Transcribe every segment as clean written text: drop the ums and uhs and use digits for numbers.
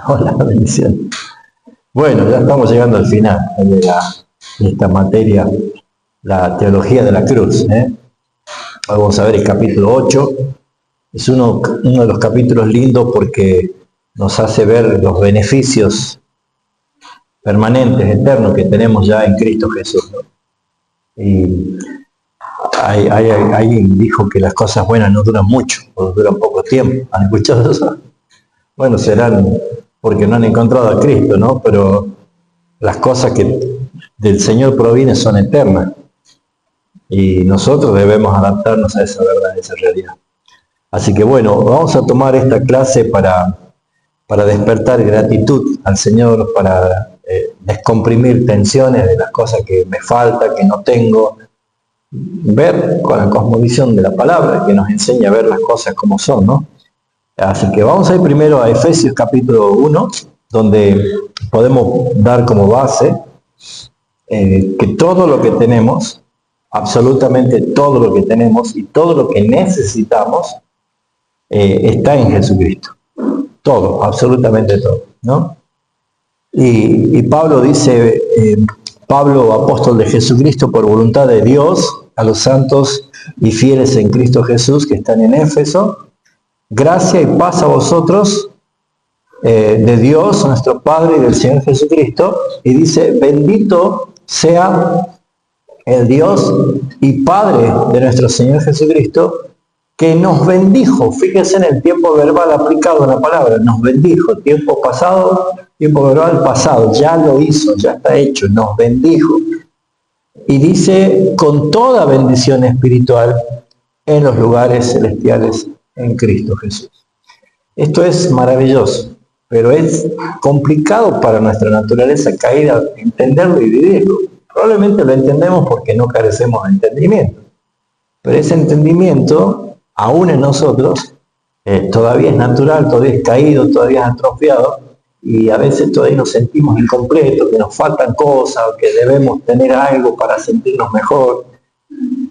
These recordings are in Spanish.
Hola, bendición. Bueno, ya estamos llegando al final de esta materia, la teología de la cruz. Vamos a ver el capítulo 8. Es uno de los capítulos lindos porque nos hace ver los beneficios permanentes, eternos que tenemos ya en Cristo Jesús, ¿no? Y alguien dijo que las cosas buenas no duran mucho, o duran poco tiempo. ¿Han escuchado eso? Bueno, serán porque no han encontrado a Cristo, ¿no? Pero las cosas que del Señor provienen son eternas. Y nosotros debemos adaptarnos a esa verdad, a esa realidad. Así que bueno, vamos a tomar esta clase para despertar gratitud al Señor, para descomprimir tensiones de las cosas que me falta, que no tengo, ver con la cosmovisión de la palabra, que nos enseña a ver las cosas como son, ¿no? Así que vamos a ir primero a Efesios capítulo 1, donde podemos dar como base que todo lo que tenemos, absolutamente todo lo que tenemos y todo lo que necesitamos está en Jesucristo. Todo, absolutamente todo, ¿no? Y Pablo dice, Pablo, apóstol de Jesucristo por voluntad de Dios, a los santos y fieles en Cristo Jesús que están en Éfeso, gracia y paz a vosotros, de Dios, nuestro Padre, y del Señor Jesucristo, y dice, bendito sea el Dios y Padre de nuestro Señor Jesucristo, que nos bendijo. Fíjense en el tiempo verbal aplicado a la palabra, nos bendijo, tiempo pasado, tiempo verbal pasado, ya lo hizo, ya está hecho, nos bendijo. Y dice, con toda bendición espiritual en los lugares celestiales en Cristo Jesús. Esto es maravilloso, pero es complicado para nuestra naturaleza caída entenderlo y vivirlo. Probablemente lo entendemos porque no carecemos de entendimiento, pero ese entendimiento, aún en nosotros, todavía es natural, todavía es caído, todavía es atrofiado, y a veces todavía nos sentimos incompletos, que nos faltan cosas, que debemos tener algo para sentirnos mejor.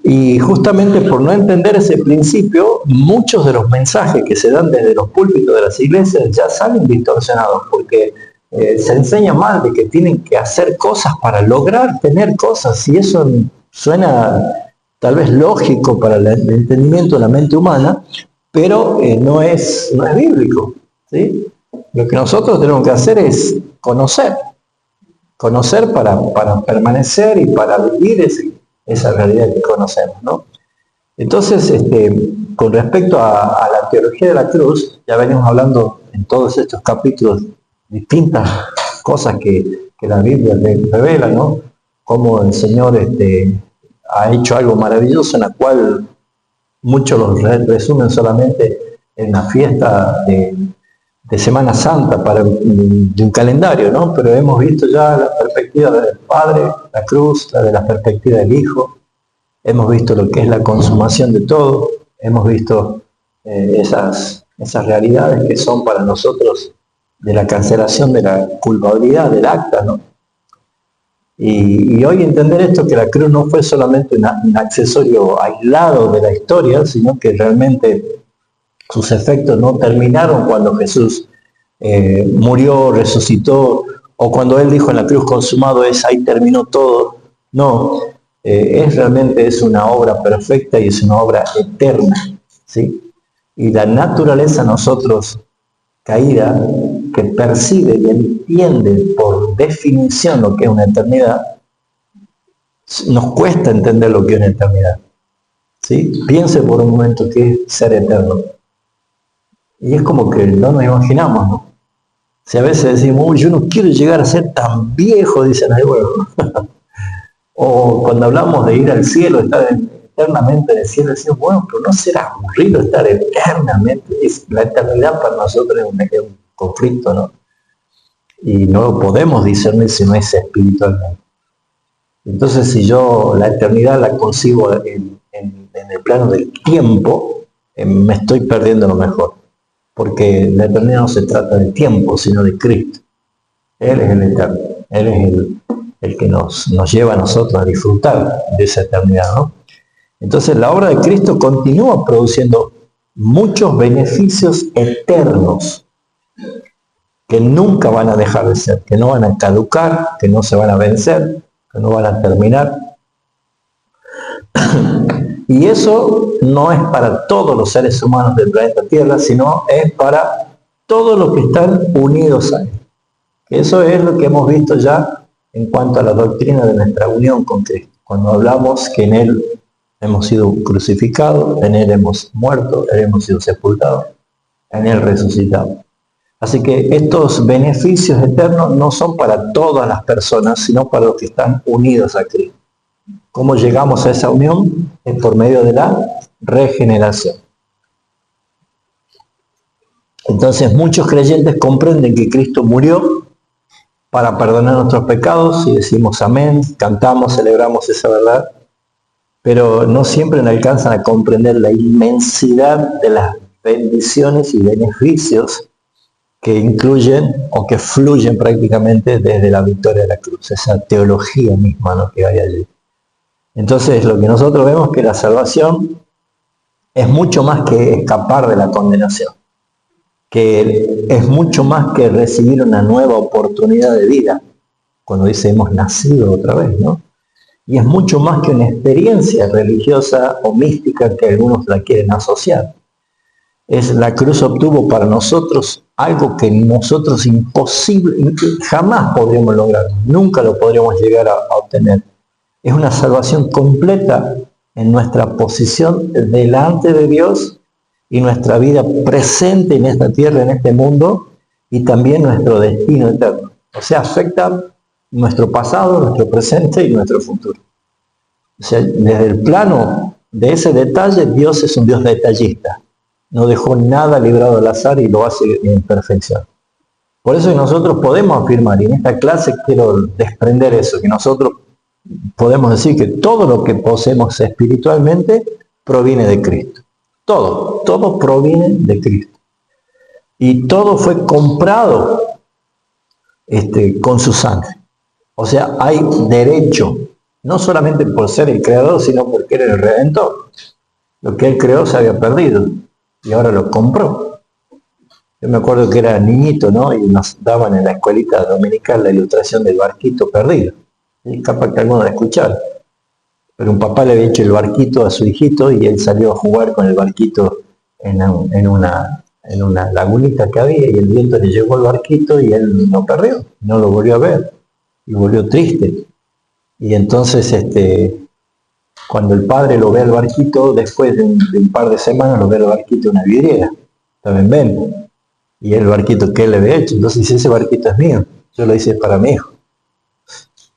Y justamente por no entender ese principio, muchos de los mensajes que se dan desde los púlpitos de las iglesias ya salen distorsionados, porque se enseña mal de que tienen que hacer cosas para lograr tener cosas, y eso suena tal vez lógico para el entendimiento de la mente humana, pero no es bíblico, ¿sí? Lo que nosotros tenemos que hacer es conocer para permanecer y para vivir esa realidad que conocemos, ¿no? Entonces, con respecto a la teología de la cruz, ya venimos hablando en todos estos capítulos distintas cosas que la Biblia revela, ¿no? Cómo el Señor ha hecho algo maravilloso, en la cual muchos lo resumen solamente en la fiesta de Semana Santa de un calendario, ¿no? Pero hemos visto ya la perspectiva del Padre, la cruz, la de la perspectiva del Hijo, hemos visto lo que es la consumación de todo, hemos visto esas realidades que son para nosotros de la cancelación de la culpabilidad del acta, ¿no? Y hoy entender esto, que la cruz no fue solamente un accesorio aislado de la historia, sino que realmente sus efectos no terminaron cuando Jesús murió, resucitó, o cuando Él dijo en la cruz consumado es, ahí terminó todo. No, realmente es una obra perfecta y es una obra eterna, ¿sí? Y la naturaleza nosotros caída, que percibe y entiende por definición lo que es una eternidad, nos cuesta entender lo que es una eternidad, ¿sí? Piense por un momento qué es ser eterno. Y es como que no nos imaginamos, ¿no? Si a veces decimos, uy, yo no quiero llegar a ser tan viejo, dicen algunos. O cuando hablamos de ir al cielo, estar eternamente en el cielo, decimos, bueno, pero no será aburrido estar eternamente. La eternidad para nosotros es un conflicto, ¿no? Y no lo podemos discernir si no es espiritualmente. Entonces, si yo la eternidad la concibo en el plano del tiempo, me estoy perdiendo lo mejor. Porque la eternidad no se trata de tiempo, sino de Cristo. Él es el eterno, Él es el que nos lleva a nosotros a disfrutar de esa eternidad, ¿no? Entonces la obra de Cristo continúa produciendo muchos beneficios eternos que nunca van a dejar de ser, que no van a caducar, que no se van a vencer, que no van a terminar. Y eso no es para todos los seres humanos del planeta Tierra, sino es para todos los que están unidos a él. Eso es lo que hemos visto ya en cuanto a la doctrina de nuestra unión con Cristo. Cuando hablamos que en él hemos sido crucificados, en él hemos muerto, en él hemos sido sepultados, en él resucitados. Así que estos beneficios eternos no son para todas las personas, sino para los que están unidos a Cristo. ¿Cómo llegamos a esa unión? Es por medio de la regeneración. Entonces muchos creyentes comprenden que Cristo murió para perdonar nuestros pecados y decimos amén, cantamos, celebramos esa verdad, pero no siempre alcanzan a comprender la inmensidad de las bendiciones y beneficios que incluyen o que fluyen prácticamente desde la victoria de la cruz, esa teología misma, ¿no?, que hay allí. Entonces lo que nosotros vemos es que la salvación es mucho más que escapar de la condenación, que es mucho más que recibir una nueva oportunidad de vida, cuando dice hemos nacido otra vez, ¿no? Y es mucho más que una experiencia religiosa o mística que algunos la quieren asociar. La cruz obtuvo para nosotros algo que nosotros imposible, jamás podríamos lograr, nunca lo podríamos llegar a obtener. Es una salvación completa en nuestra posición delante de Dios y nuestra vida presente en esta tierra, en este mundo, y también nuestro destino eterno. O sea, afecta nuestro pasado, nuestro presente y nuestro futuro. O sea, desde el plano de ese detalle, Dios es un Dios detallista. No dejó nada librado al azar y lo hace en perfección. Por eso que nosotros podemos afirmar, y en esta clase quiero desprender eso, que nosotros podemos decir que todo lo que poseemos espiritualmente proviene de Cristo. Todo proviene de Cristo. Y todo fue comprado con su sangre. O sea, hay derecho, no solamente por ser el creador, sino porque era el redentor. Lo que él creó se había perdido y ahora lo compró. Yo me acuerdo que era niñito, ¿no? Y nos daban en la escuelita dominical la ilustración del barquito perdido. Y capaz que alguno la escuchara. Pero un papá le había hecho el barquito a su hijito y él salió a jugar con el barquito en una lagunita que había, y el viento le llevó el barquito y él lo perdió, no lo volvió a ver y volvió triste. Y entonces cuando el padre lo ve al barquito, después de un par de semanas lo ve al barquito en una vidriera, estaba en venta, y el barquito que él le había hecho. Entonces dice, ese barquito es mío, yo lo hice para mi hijo.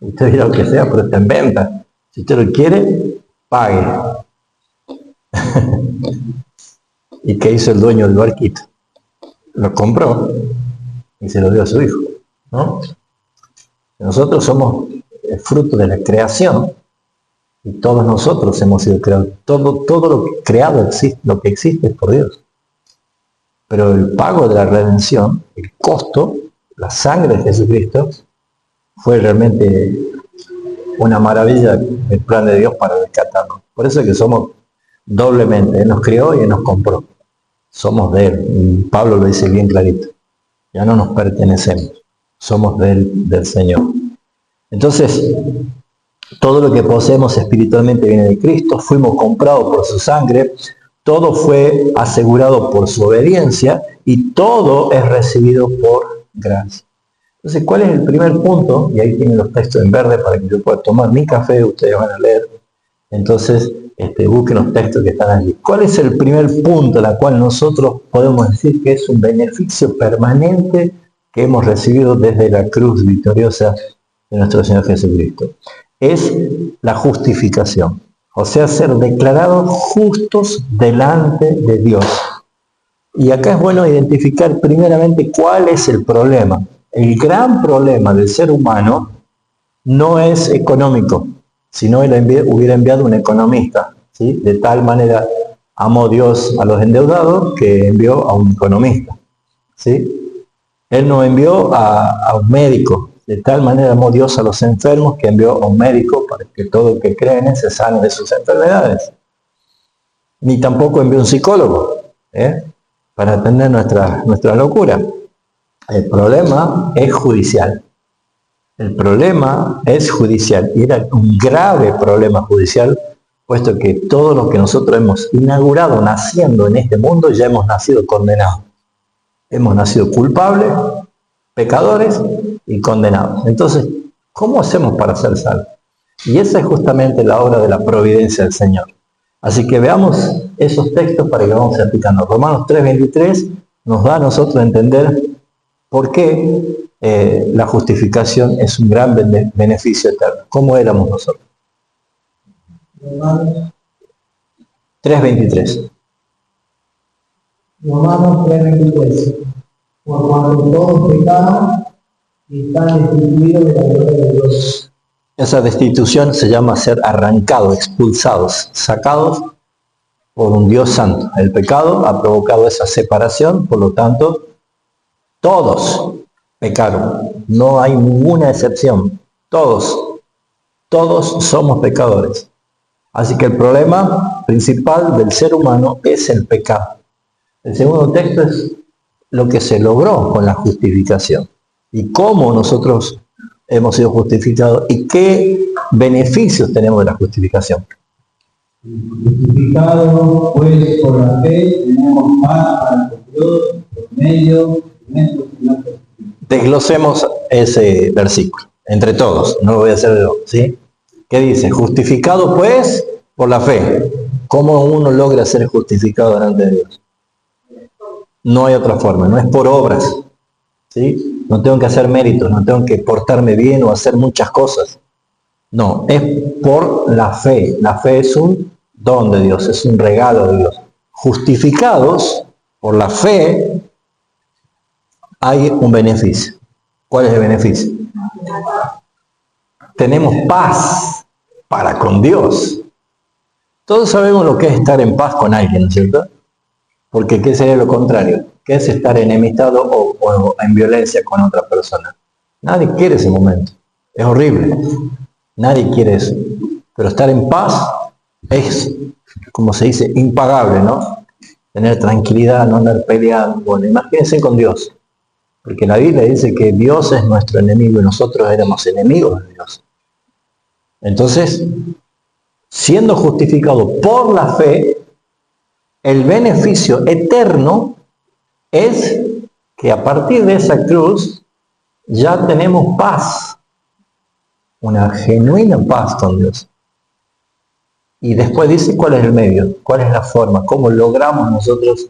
Usted dirá lo que sea, pero está en venta. Si usted lo quiere, pague. ¿Y qué hizo el dueño del barquito? Lo compró y se lo dio a su hijo, ¿no? Nosotros somos el fruto de la creación y todos nosotros hemos sido creados. Todo lo que creado existe, lo que existe es por Dios. Pero el pago de la redención, el costo, la sangre de Jesucristo, fue realmente una maravilla el plan de Dios para rescatarnos. Por eso es que somos doblemente. Él nos creó y Él nos compró. Somos de Él. Y Pablo lo dice bien clarito. Ya no nos pertenecemos. Somos de Él, del Señor. Entonces, todo lo que poseemos espiritualmente viene de Cristo. Fuimos comprados por su sangre. Todo fue asegurado por su obediencia. Y todo es recibido por gracia. Entonces, ¿cuál es el primer punto? Y ahí tienen los textos en verde para que yo pueda tomar mi café, ustedes van a leer. Entonces, busquen los textos que están allí. ¿Cuál es el primer punto en el cual nosotros podemos decir que es un beneficio permanente que hemos recibido desde la cruz victoriosa de nuestro Señor Jesucristo? Es la justificación. O sea, ser declarados justos delante de Dios. Y acá es bueno identificar primeramente cuál es el problema. El gran problema del ser humano no es económico, sino él hubiera enviado un economista, ¿sí? De tal manera amó Dios a los endeudados que envió a un economista, ¿sí? Él no envió a un médico, de tal manera amó Dios a los enfermos que envió a un médico para que todo el que cree en él se sane de sus enfermedades. Ni tampoco envió un psicólogo, para atender nuestra locura. El problema es judicial. El problema es judicial. Y era un grave problema judicial, puesto que todos los que nosotros hemos inaugurado naciendo en este mundo ya hemos nacido condenados. Hemos nacido culpables, pecadores y condenados. Entonces, ¿cómo hacemos para ser salvos? Y esa es justamente la obra de la providencia del Señor. Así que veamos esos textos para que vamos aplicando. Romanos 3:23 nos da a nosotros a entender por qué la justificación es un gran beneficio eterno. ¿Cómo éramos nosotros? Romanos 3:23. Romanos 3:23. Por cuanto todos pecaron y están destituidos de la gloria de Dios. Esa destitución se llama ser arrancados, expulsados, sacados por un Dios santo. El pecado ha provocado esa separación, por lo tanto, todos pecaron. No hay ninguna excepción. Todos somos pecadores. Así que el problema principal del ser humano es el pecado. El segundo texto es lo que se logró con la justificación y cómo nosotros hemos sido justificados y qué beneficios tenemos de la justificación. Justificados pues por la fe tenemos paz para con Dios por medio de nuestro Señor Jesucristo. Desglosemos ese versículo entre todos, no lo voy a hacer yo, ¿sí? ¿Qué dice? Justificado pues por la fe. ¿Cómo uno logra ser justificado delante de Dios? No hay otra forma, no es por obras, ¿sí? No tengo que hacer méritos, no tengo que portarme bien o hacer muchas cosas. No, es por la fe. La fe es un don de Dios, es un regalo de Dios. Justificados por la fe, hay un beneficio. ¿Cuál es el beneficio? Tenemos paz para con Dios. Todos sabemos lo que es estar en paz con alguien, ¿no es cierto? Porque ¿qué sería lo contrario? ¿Qué es estar enemistado o en violencia con otra persona? Nadie quiere ese momento. Es horrible. Nadie quiere eso. Pero estar en paz es, como se dice, impagable, ¿no? Tener tranquilidad, no andar peleando. Bueno, imagínense con Dios. Porque la Biblia dice que Dios es nuestro enemigo y nosotros éramos enemigos de Dios. Entonces, siendo justificado por la fe, el beneficio eterno es que a partir de esa cruz ya tenemos paz, una genuina paz con Dios. Y después dice cuál es el medio, cuál es la forma, cómo logramos nosotros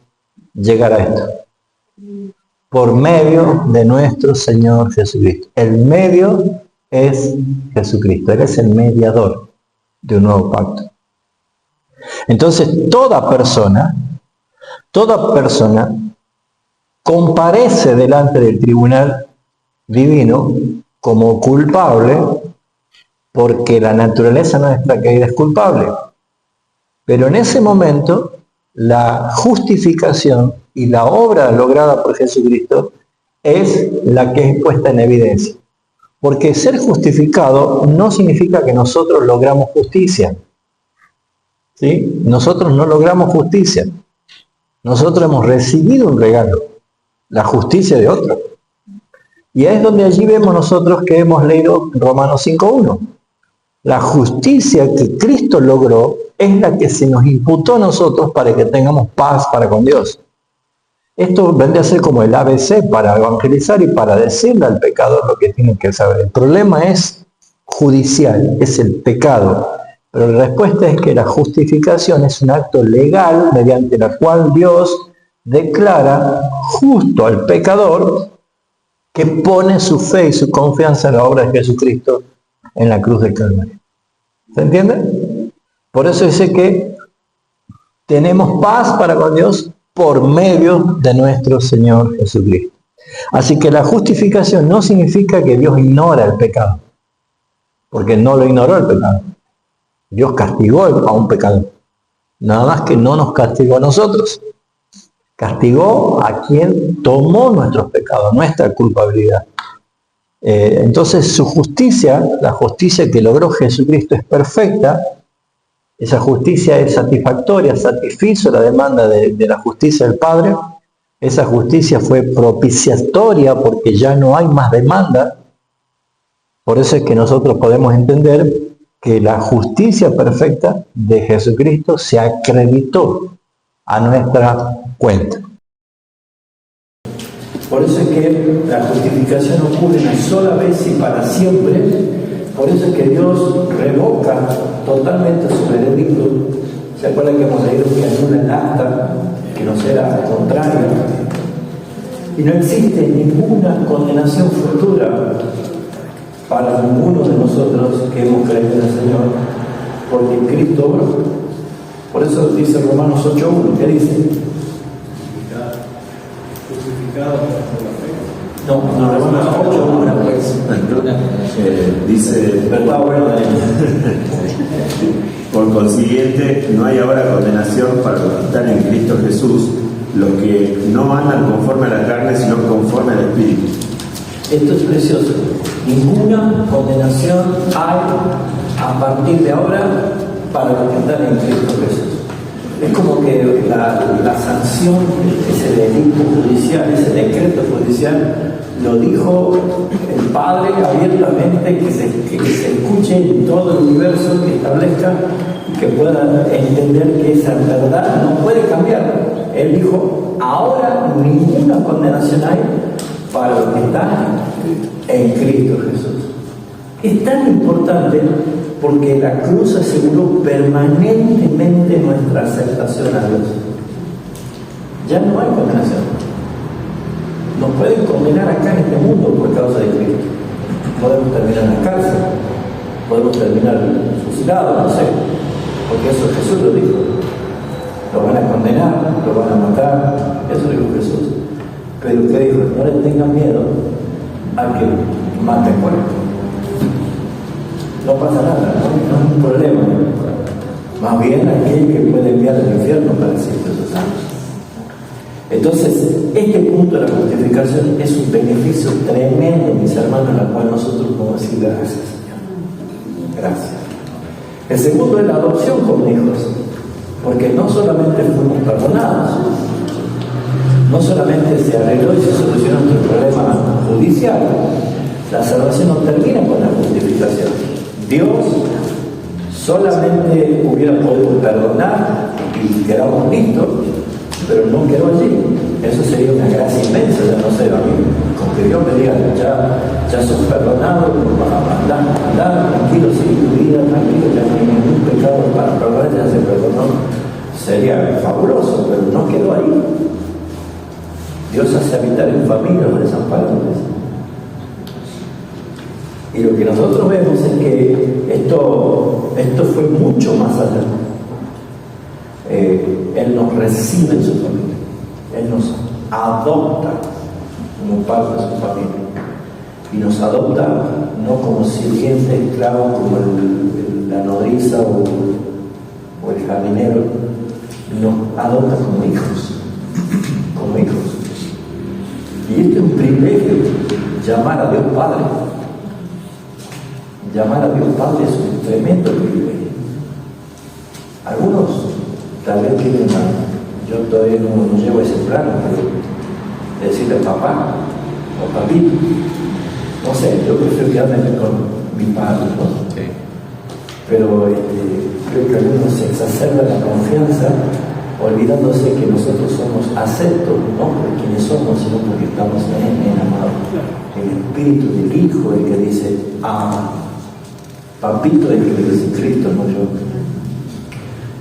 llegar a esto. Por medio de nuestro Señor Jesucristo. El medio es Jesucristo, Él es el mediador de un nuevo pacto. Entonces, toda persona comparece delante del tribunal divino como culpable porque la naturaleza nuestra caída es culpable. Pero en ese momento, la justificación y la obra lograda por Jesucristo es la que es puesta en evidencia. Porque ser justificado no significa que nosotros logramos justicia. ¿Sí? Nosotros no logramos justicia. Nosotros hemos recibido un regalo, la justicia de otro. Y es donde allí vemos nosotros que hemos leído Romanos 5:1. La justicia que Cristo logró es la que se nos imputó a nosotros para que tengamos paz para con Dios. Esto vendría a ser como el ABC para evangelizar y para decirle al pecador lo que tiene que saber. El problema es judicial, es el pecado. Pero la respuesta es que la justificación es un acto legal mediante la cual Dios declara justo al pecador que pone su fe y su confianza en la obra de Jesucristo en la cruz del Calvario. ¿Se entiende? Por eso dice que tenemos paz para con Dios por medio de nuestro Señor Jesucristo. Así que la justificación no significa que Dios ignora el pecado, porque no lo ignoró el pecado. Dios castigó a un pecador. Nada más que no nos castigó a nosotros. Castigó a quien tomó nuestros pecados, nuestra culpabilidad. Entonces su justicia, la justicia que logró Jesucristo es perfecta. Esa justicia es satisfactoria, satisfizo la demanda de la justicia del Padre. esa justicia fue propiciatoria porque ya no hay más demanda. Por eso es que nosotros podemos entender que la justicia perfecta de Jesucristo se acreditó a nuestra cuenta. Por eso es que la justificación ocurre una sola vez y para siempre. Por eso es que Dios revoca totalmente su veredicto. ¿Se acuerdan que hemos leído que anula el acta, que nos era contraria? Y no existe ninguna condenación futura para ninguno de nosotros que hemos creído en el Señor, porque Cristo obró. Por eso dice Romanos 8:1, ¿qué dice? Justificado por la fe. No, Romanos 8:1, pues. Dice, ¿Verdad? Bueno, por consiguiente, no hay ahora condenación para los que están en Cristo Jesús, los que no andan conforme a la carne, sino conforme al Espíritu. Esto es precioso. Ninguna condenación hay a partir de ahora para los que están en Cristo Jesús. Es como que la sanción, ese delito judicial, ese decreto judicial, lo dijo el Padre abiertamente, que se escuche en todo el universo, que establezca y que pueda entender que esa verdad no puede cambiar. Él dijo, ahora ninguna condenación hay para los que están en Cristo Jesús. Es tan importante porque la cruz aseguró permanentemente nuestra aceptación a Dios. Ya no hay condenación. Nos pueden condenar acá en este mundo por causa de Cristo. Podemos terminar en la cárcel, podemos terminar fusilados, no sé, porque eso Jesús lo dijo. Lo van a condenar, lo van a matar, eso dijo Jesús. Pero ¿qué dijo? No le tengan miedo a que mate el cuerpo. No pasa nada, no es un problema. Más bien aquel que puede enviar al infierno para siempre sus años. Entonces, este punto de la justificación es un beneficio tremendo, mis hermanos, al cual nosotros podemos decir gracias, Señor. Gracias. El segundo es la adopción como hijos, porque no solamente fuimos perdonados, no solamente se arregló y se solucionó nuestro problema judicial, la salvación no termina con la justificación. Dios solamente hubiera podido perdonar y quedamos listos, pero no quedó allí. Eso sería una gracia inmensa, ya no sé, a mí, con que Dios me diga, ya sos perdonado, andá tranquilo, sigue tu vida, tranquilo, ya no hay ningún pecado para perdonar, ya se perdonó. Sería fabuloso, pero no quedó ahí. Dios hace habitar en familias los desamparados. Y lo que nosotros vemos es que esto fue mucho más allá. Él nos recibe en su familia. Él nos adopta como parte de su familia. Y nos adopta no como sirvientes, esclavos, como la nodriza o el jardinero. Nos adopta como hijos. Como hijos. Y esto es un privilegio, llamar a Dios Padre. Llamar a Dios Padre es un tremendo privilegio. Algunos tal vez tienen yo todavía no llevo ese plano, pero decirle papá o papito, no sé, yo prefiero quedarme con mi padre, ¿no? Sí. Pero creo que algunos se exacerban la confianza olvidándose que nosotros somos aceptos, no por quienes somos, sino porque estamos en el amado. El Espíritu del Hijo, el que dice ama. Papito es el que dice Cristo, no yo.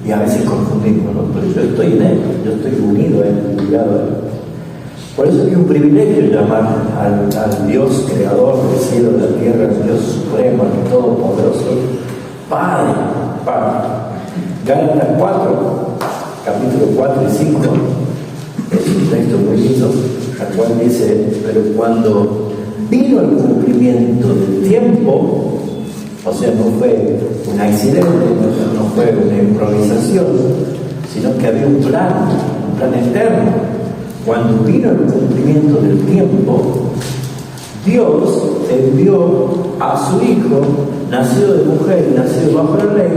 Y a veces confundimos, ¿no? Pero yo estoy en Él, yo estoy unido a Él, ligado a Él. Por eso es un privilegio llamar al Dios creador del cielo y de la tierra, al Dios supremo, al todopoderoso, Padre, Padre. Gálatas 4, capítulo 4 y 5, es un texto muy lindo, al cual dice, pero cuando vino el cumplimiento del tiempo, o sea, no fue un accidente, no fue una improvisación, sino que había un plan eterno. Cuando vino el cumplimiento del tiempo, Dios envió a su Hijo, nacido de mujer y nacido bajo la ley,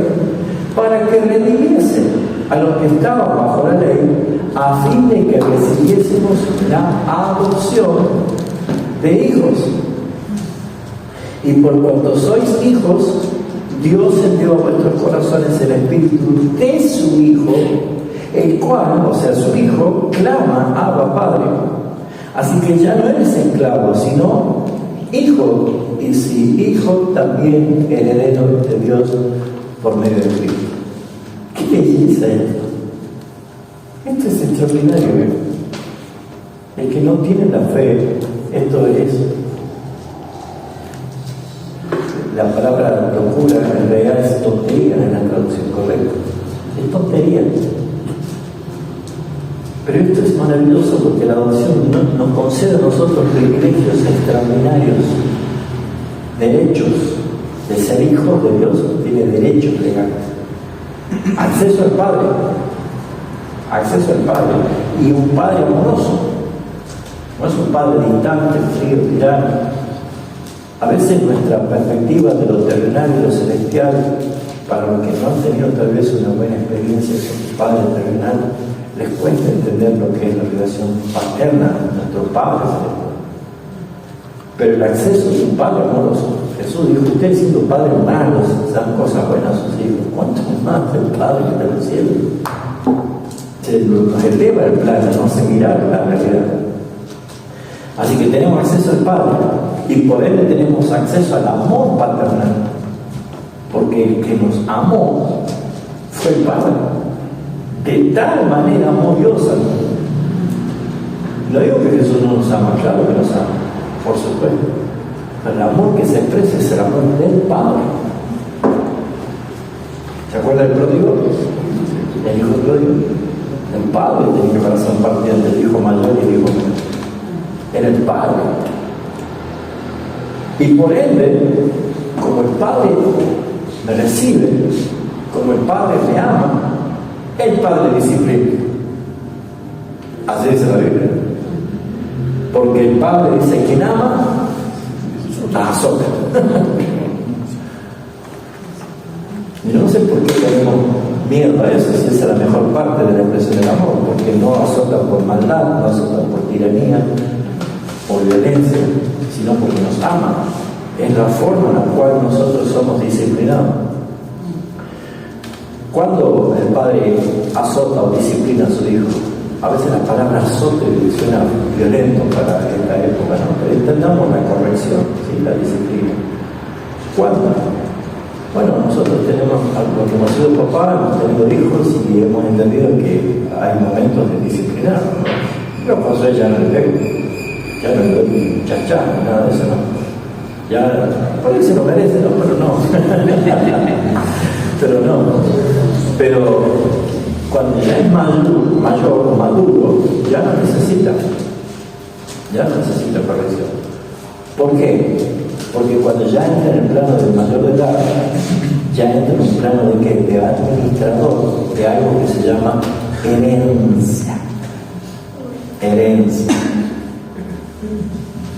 para que redimiese a los que estaban bajo la ley, a fin de que recibiésemos la adopción de hijos. Y por cuanto sois hijos, Dios envió a vuestros corazones el espíritu de su Hijo, el cual, o sea, su Hijo, clama, Abba, Padre. Así que ya no eres esclavo, sino hijo, y si hijo, también heredero de Dios por medio de Cristo. ¿Qué belleza esto? Esto es extraordinario. El que no tiene la fe, esto es. La palabra locura en realidad es tontería en la traducción correcta. Es tontería. Pero esto es maravilloso porque la adopción nos concede a nosotros privilegios extraordinarios, derechos. De ser hijos de Dios tiene derechos legales. Acceso al Padre. Acceso al Padre. Y un Padre amoroso. No es un Padre distante, frío, tirano. A veces nuestra perspectiva de lo terrenal y lo celestial, para los que no han tenido tal vez una buena experiencia con su Padre terrenal, les cuesta entender lo que es la relación paterna de nuestro Padre celestial. Pero el acceso es un Padre amoroso. Jesús dijo, ustedes siendo padres malos, dan cosas buenas a sus hijos. ¿Cuánto más el Padre que está en el cielo? Nos eleva el plano, no se mira la realidad. Así que tenemos acceso al Padre y por ende tenemos acceso al amor paternal, porque el que nos amó fue el Padre, de tal manera amorosa. No digo que Jesús no nos ama, claro que nos ama, por supuesto, pero el amor que se expresa es el amor del Padre. ¿Se acuerda del pródigo? El hijo pródigo. El Padre tenía que corazón partido entre el hijo mayor y el hijo menor. Era el Padre. Y por ende, como el Padre me recibe, como el Padre me ama, el Padre disciplina. Así dice la Biblia. Porque el Padre dice, quien ama, azota. Yo no sé por qué tenemos miedo a eso, si esa es la mejor parte de la expresión del amor, porque no azota por maldad, no azota por tiranía, por violencia, sino porque nos ama. Es la forma en la cual nosotros somos disciplinados. Cuando el padre azota o disciplina a su hijo, a veces la palabra azote suena violento para esta época, ¿no? Pero entendamos la corrección, ¿sí? La disciplina. ¿Cuándo? Bueno, nosotros tenemos, los que hemos sido papás, hemos tenido hijos y hemos entendido que hay momentos de disciplinar, ¿no? Pero pasó ya no le pego. Ya no le doy chachá, nada de eso, ¿no? Ya, por ahí se lo merece, ¿no? Pero no. Pero no. Pero cuando ya es mayor o maduro, ya no necesita corrección. ¿Por qué? Porque cuando ya entra en el plano del mayor de edad, ya entra en un plano de ¿qué? De administrador, de algo que se llama herencia. Herencia.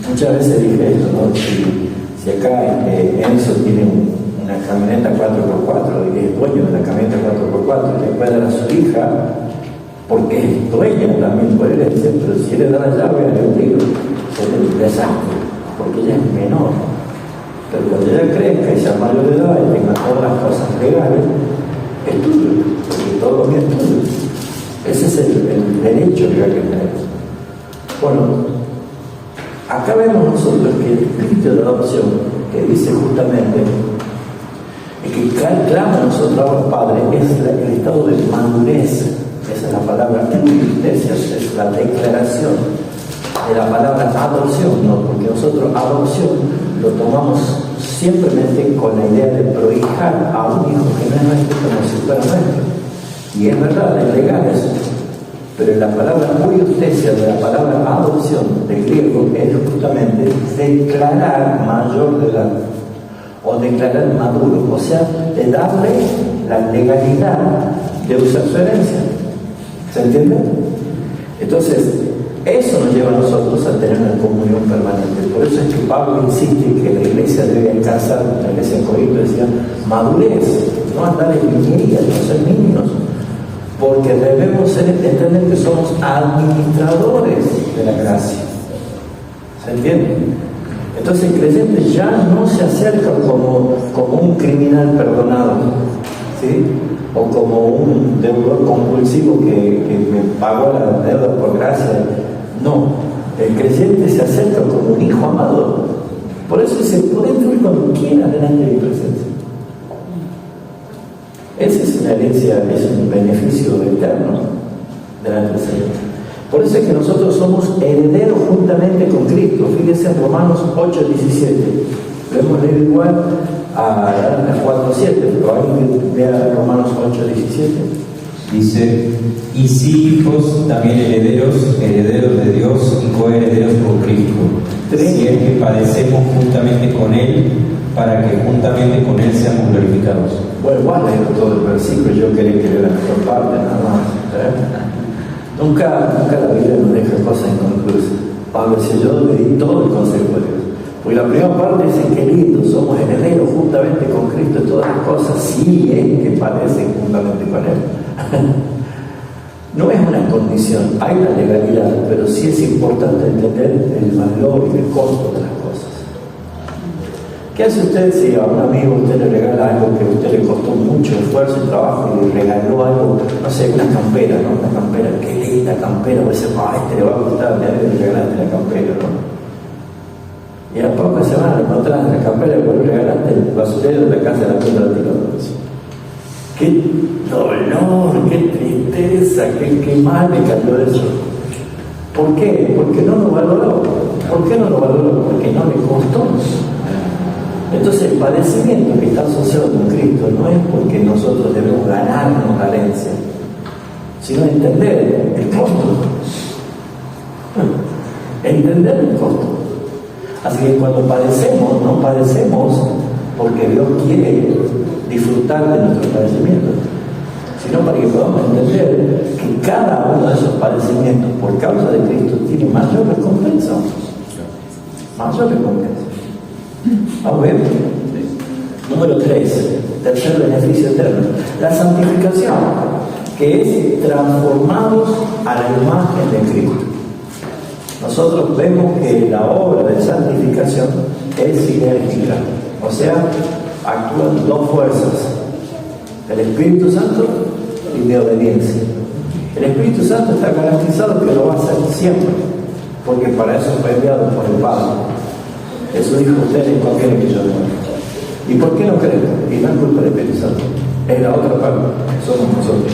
Muchas veces dije esto, ¿no? Si acá Enzo tiene una camioneta 4x4 y es dueño de la camioneta 4x4 y le puede dar a su hija, porque es dueña también por herencia, pero si le da la llave a un libro, sería un desastre, porque ella es menor. Pero cuando ella crezca y sea mayor de edad y tenga todas las cosas legales, es tuyo, porque todo lo que es tuyo. Ese es el derecho legal que tenemos. Bueno, acá vemos nosotros que el espíritu de adopción, que dice justamente, el que clama a nosotros al Padre, es el estado de madurez. Esa es la palabra iglesia, es la declaración de la palabra adopción, ¿no? Porque nosotros adopción lo tomamos simplemente con la idea de prohijar a un hijo que no es nuestro como si fuera nuestro. Y es verdad, es legal eso. Pero la palabra huiostesia de la palabra adopción del griego es justamente declarar mayor de edad o declarar maduro, o sea, de darle la legalidad de usar su herencia. ¿Se entiende? Entonces, eso nos lleva a nosotros a tener una comunión permanente. Por eso es que Pablo insiste que la iglesia debe alcanzar, la iglesia de Corinto decía, madurez, no andar en niñerías, no ser niños. porque debemos entender que somos administradores de la gracia. ¿Se entiende? Entonces el creyente ya no se acerca como un criminal perdonado, ¿sí? O como un deudor compulsivo que me pagó la deuda por gracia. No, el creyente se acerca como un hijo amado. Por eso se puede entrar cuando quiera delante de mi presencia. Esa es una herencia, es un beneficio eterno delante del Señor. Por eso es que nosotros somos herederos juntamente con Cristo. Fíjense en Romanos 8:17. Lo hemos leído igual a 4:7, pero alguien vea Romanos 8:17. Dice, y si hijos, también herederos de Dios y coherederos con Cristo, si es que padecemos juntamente con Él, para que juntamente con Él seamos glorificados. Bueno, igual leído todo el versículo, yo quería que lea la mejor parte, nada más. Nunca la Biblia nos deja cosas inconclusas. Pablo dice, yo le di todo el consejo de Dios. Porque la primera parte dice que lindo, somos herederos juntamente con Cristo en todas las cosas, si es que padecen juntamente con Él. No es una condición, hay una legalidad, pero sí es importante entender el valor y el costo de las cosas. ¿Qué hace usted si a un amigo usted le regala algo que a usted le costó mucho esfuerzo y trabajo y le regaló algo, no sé, una campera, ¿no? Una campera, qué linda campera, o ese, este le va a gustar, ya le regalaste la campera, ¿no? Y a pocas semanas le encontraste la campera y le regalaste el basurero de la casa de la puerta del tirón. Qué dolor, qué tristeza, qué mal me cayó eso. ¿Por qué? Porque no lo valoró. ¿Por qué no lo valoró? Porque no le costó. Entonces el padecimiento que está asociado con Cristo no es porque nosotros debemos ganarnos la herencia, sino entender el costo. Entender el costo. Así que cuando padecemos, no padecemos porque Dios quiere disfrutar de nuestro padecimiento, sino para que podamos entender que cada uno de esos padecimientos por causa de Cristo tiene mayor recompensa. Mayor recompensa. Vamos a ver. Número 3, tercer beneficio eterno, la santificación, que es transformados a la imagen de Cristo. Nosotros vemos que la obra de santificación es sinérgica, o sea, actúan dos fuerzas, el Espíritu Santo y de obediencia. El Espíritu Santo está garantizado que lo va a hacer siempre, porque para eso fue enviado por el Padre. Eso dijo: ustedes no quieren que yo lo haga. ¿Y por qué no creen? Y no es culpa del Espíritu Santo, es la otra parte, somos nosotros.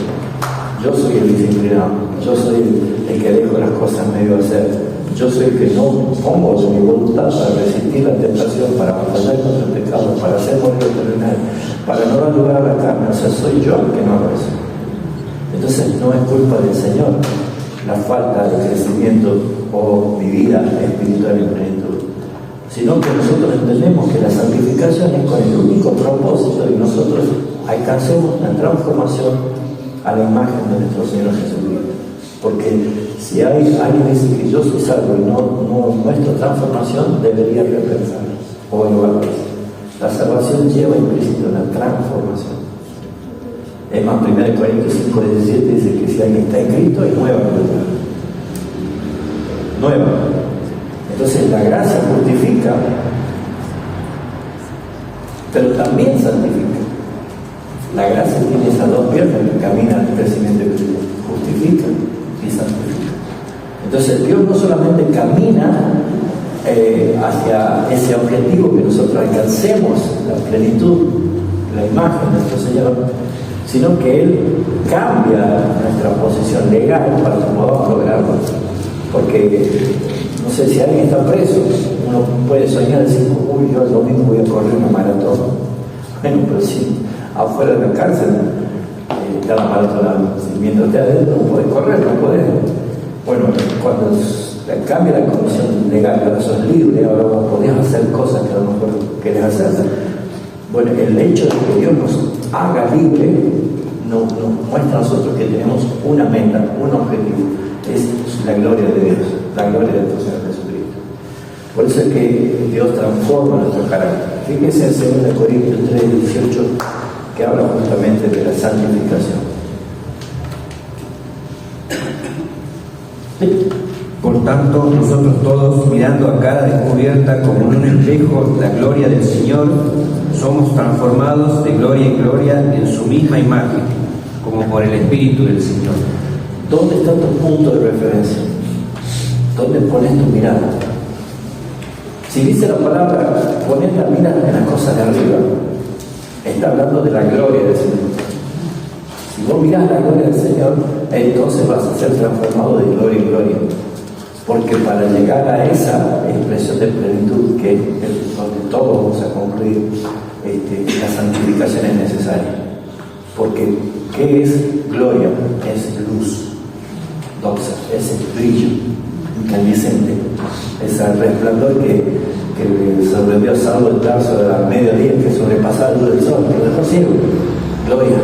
Yo soy el disciplinado, yo soy el que dejo las cosas medio hacer. Yo soy el que no pongo mi voluntad para resistir la tentación, para batallar contra el pecado, para hacer morir el terrenal, para no dar lugar a la carne. O sea, soy yo el que no hago eso. Entonces no es culpa del Señor la falta de crecimiento o mi vida espiritual en plenitud, sino que nosotros entendemos que la santificación es con el único propósito de que nosotros alcancemos una transformación a la imagen de nuestro Señor Jesucristo. Porque si alguien dice que yo soy salvo y no muestro transformación, debería repensarlo o evaluarse. La salvación lleva implícito una transformación. Es más, 1 Corintios 5:17 dice que si alguien está en Cristo es nueva criatura. Nueva. Entonces la gracia justifica, pero también santifica. La gracia tiene esas dos piernas que caminan al crecimiento de Cristo. Justifica y santifica. Entonces Dios no solamente camina hacia ese objetivo, que nosotros alcancemos la plenitud, la imagen de nuestro Señor, sino que Él cambia nuestra posición legal para que podamos lograrlo. Porque, no sé, si alguien está preso, uno puede soñar y decir: uy, yo el domingo voy a correr una maratón. Bueno, pero si afuera de la cárcel está la maratón, mientras esté adentro no puedes correr, no puedes. Bueno, cuando cambia la condición legal, ahora sos libre, ahora vos podés hacer cosas que a lo mejor querés hacer. Bueno, el hecho de que Dios nos haga libre nos muestra a nosotros que tenemos una meta, un objetivo. Es la gloria de Dios, la gloria de nuestro Señor Jesucristo. Por eso es que Dios transforma nuestro carácter. Fíjense en 2 Corintios 3:18, que habla justamente de la santificación. ¿Sí? Por tanto, nosotros todos, mirando a cara descubierta como en un espejo la gloria del Señor, somos transformados de gloria en gloria en su misma imagen, como por el Espíritu del Señor. ¿Dónde está tu punto de referencia? ¿Dónde pones tu mirada? Si dice la palabra, poner la mirada en las cosas de arriba, está hablando de la gloria del Señor. Si vos mirás la gloria del Señor, entonces vas a ser transformado de gloria en gloria. Porque para llegar a esa expresión de plenitud, que es donde todos vamos a concluir, la santificación es necesaria. Porque, ¿qué es gloria? Es luz. Doxa, es el brillo incandescente, ese resplandor que sobrevivió a Saulo de Tarso al mediodía, que sobrepasaba la luz del sol, que lo dejó ciego. Gloria.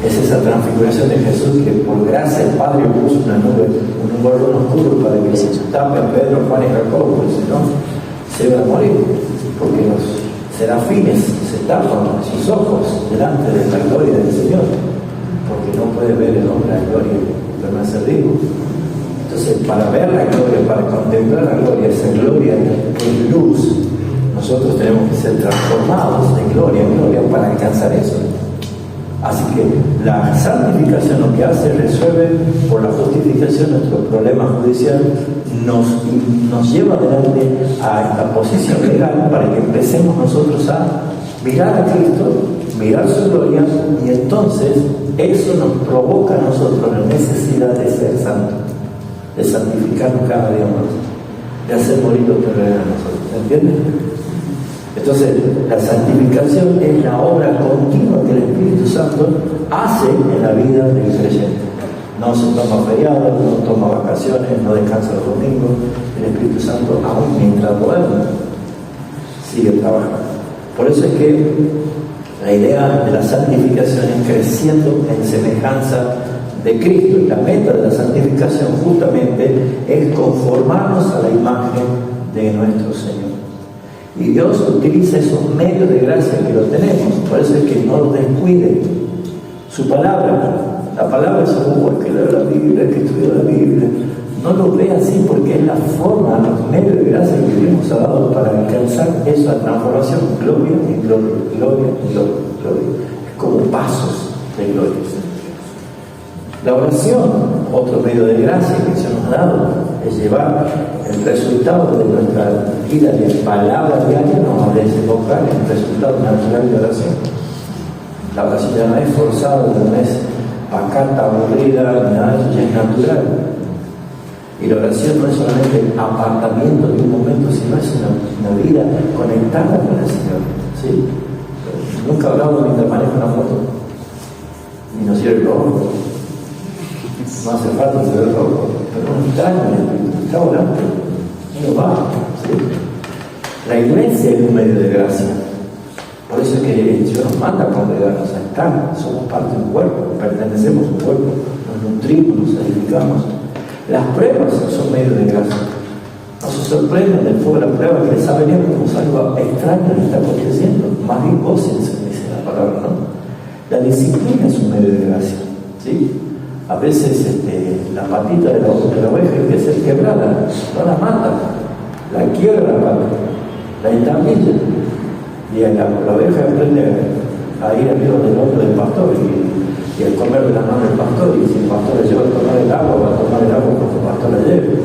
Es esa transfiguración de Jesús que por gracia el Padre puso una nube, un bordón oscuro para que se tapen Pedro, Juan y Jacobo, porque si no se van a morir, porque los serafines se tapan sus ojos delante de la gloria del Señor, porque no puede ver el hombre la gloria y permanecer vivo. Entonces, para ver la gloria, para contemplar la gloria, esa gloria que es luz, nosotros tenemos que ser transformados de gloria en gloria para alcanzar eso. Así que la santificación lo que hace es resuelve por la justificación nuestro problema judicial, nos lleva adelante a esta posición legal para que empecemos nosotros a mirar a Cristo, mirar su gloria, y entonces eso nos provoca a nosotros la necesidad de ser santos, de santificarnos cada día más, de hacer morir lo que reina a nosotros. ¿Entienden? Entonces, la santificación es la obra continua que el Espíritu Santo hace en la vida del creyente. No se toma feriados, no toma vacaciones, no descansa los domingos. El Espíritu Santo, aún mientras duerme, sigue trabajando. Por eso es que la idea de la santificación es creciendo en semejanza de Cristo. Y la meta de la santificación justamente es conformarnos a la imagen de nuestro Señor. Y Dios utiliza esos medios de gracia que lo tenemos, por eso es que no lo descuide. Su palabra, la palabra es algo que leo la Biblia, que estudio la Biblia. No lo ve así porque es la forma, los medios de gracia que Dios nos ha dado para alcanzar esa transformación, gloria en gloria, gloria en gloria, gloria. Es como pasos de gloria. La oración, otro medio de gracia que Dios nos ha dado, es llevar el resultado de nuestra vida de palabra diaria, nos va a desembocar en el resultado natural de oración. La oración ya no es forzada, no es pacata, aburrida, nada, eso ya es natural. Y la oración no es solamente el apartamiento de un momento, sino es una vida conectada con el Señor. ¿Sí? Nunca he hablado mientras manejo una moto, ni no sirve el rojo. No hace falta ser el rojo, pero no está en el Espíritu, está orando, no va. ¿Sí? La iglesia es un medio de gracia. Por eso es que el Señor nos manda a congregarnos, a estar, somos parte de un cuerpo, pertenecemos a un cuerpo, nos nutrimos, nos edificamos. Las pruebas son medios de gracia. No se sorprendan del fuego de la prueba que les ha venido como algo extraño que está aconteciendo. Más bien gócense, dice la palabra, ¿no? La disciplina es un medio de gracia. ¿Sí? A veces la patita de la oveja hay que ser quebrada, no la mata, la quiebra la pata, la entamilla. Y la oveja aprende a ir arriba del hombro del pastor y al comer de la mano del pastor, y si el pastor le lleva a tomar el agua, va a tomar el agua porque el pastor le lleve.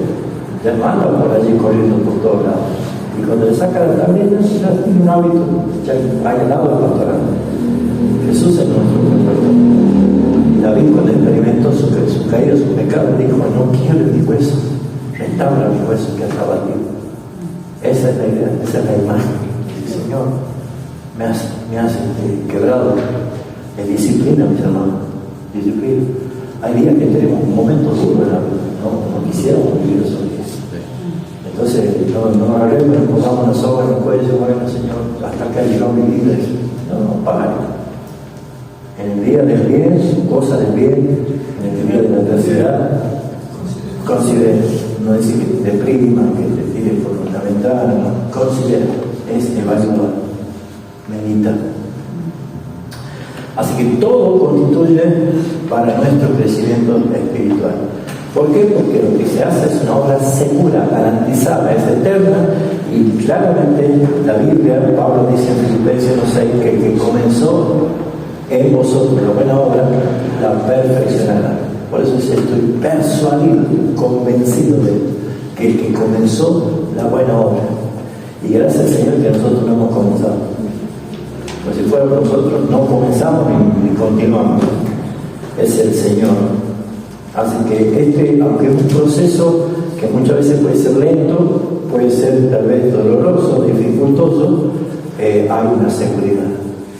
Ya manda por allí corriendo por todos lados. Y cuando le saca la tablilla, ya tiene un hábito, ya hay al lado del pastor. Jesús es nuestro pastor. Y David, cuando experimentó su caída, su pecado, dijo: no quiero mi hueso, restabla mi hueso que estaba aquí. Esa es la idea, esa es la imagen. El Señor me has quebrado en disciplina, mis hermanos. Disciplina. Hay días que tenemos momentos duros en la vida, no quisiéramos vivir esos días. Entonces, no agarremos, nos pongamos una soga en el cuello, bueno, Señor, hasta acá llegó mi vida. No pare. En el día del bien, cosa del bien, en el día de la adversidad, considera. No decir que te deprima, que te tire por la ventana, no. Considera, es evaluar, medita. Así que todo constituye para nuestro crecimiento espiritual. ¿Por qué? Porque lo que se hace es una obra segura, garantizada, es eterna, y claramente la Biblia, Pablo dice en Filipenses 1:6 que el que comenzó en vosotros la buena obra, la perfeccionará. Por eso dice, estoy persuadido, convencido de que el que comenzó la buena obra. Y gracias al Señor que nosotros no hemos comenzado. Pues si fuera por nosotros, no comenzamos ni continuamos. Es el Señor. Así que aunque es un proceso que muchas veces puede ser lento, puede ser tal vez doloroso, dificultoso, hay una seguridad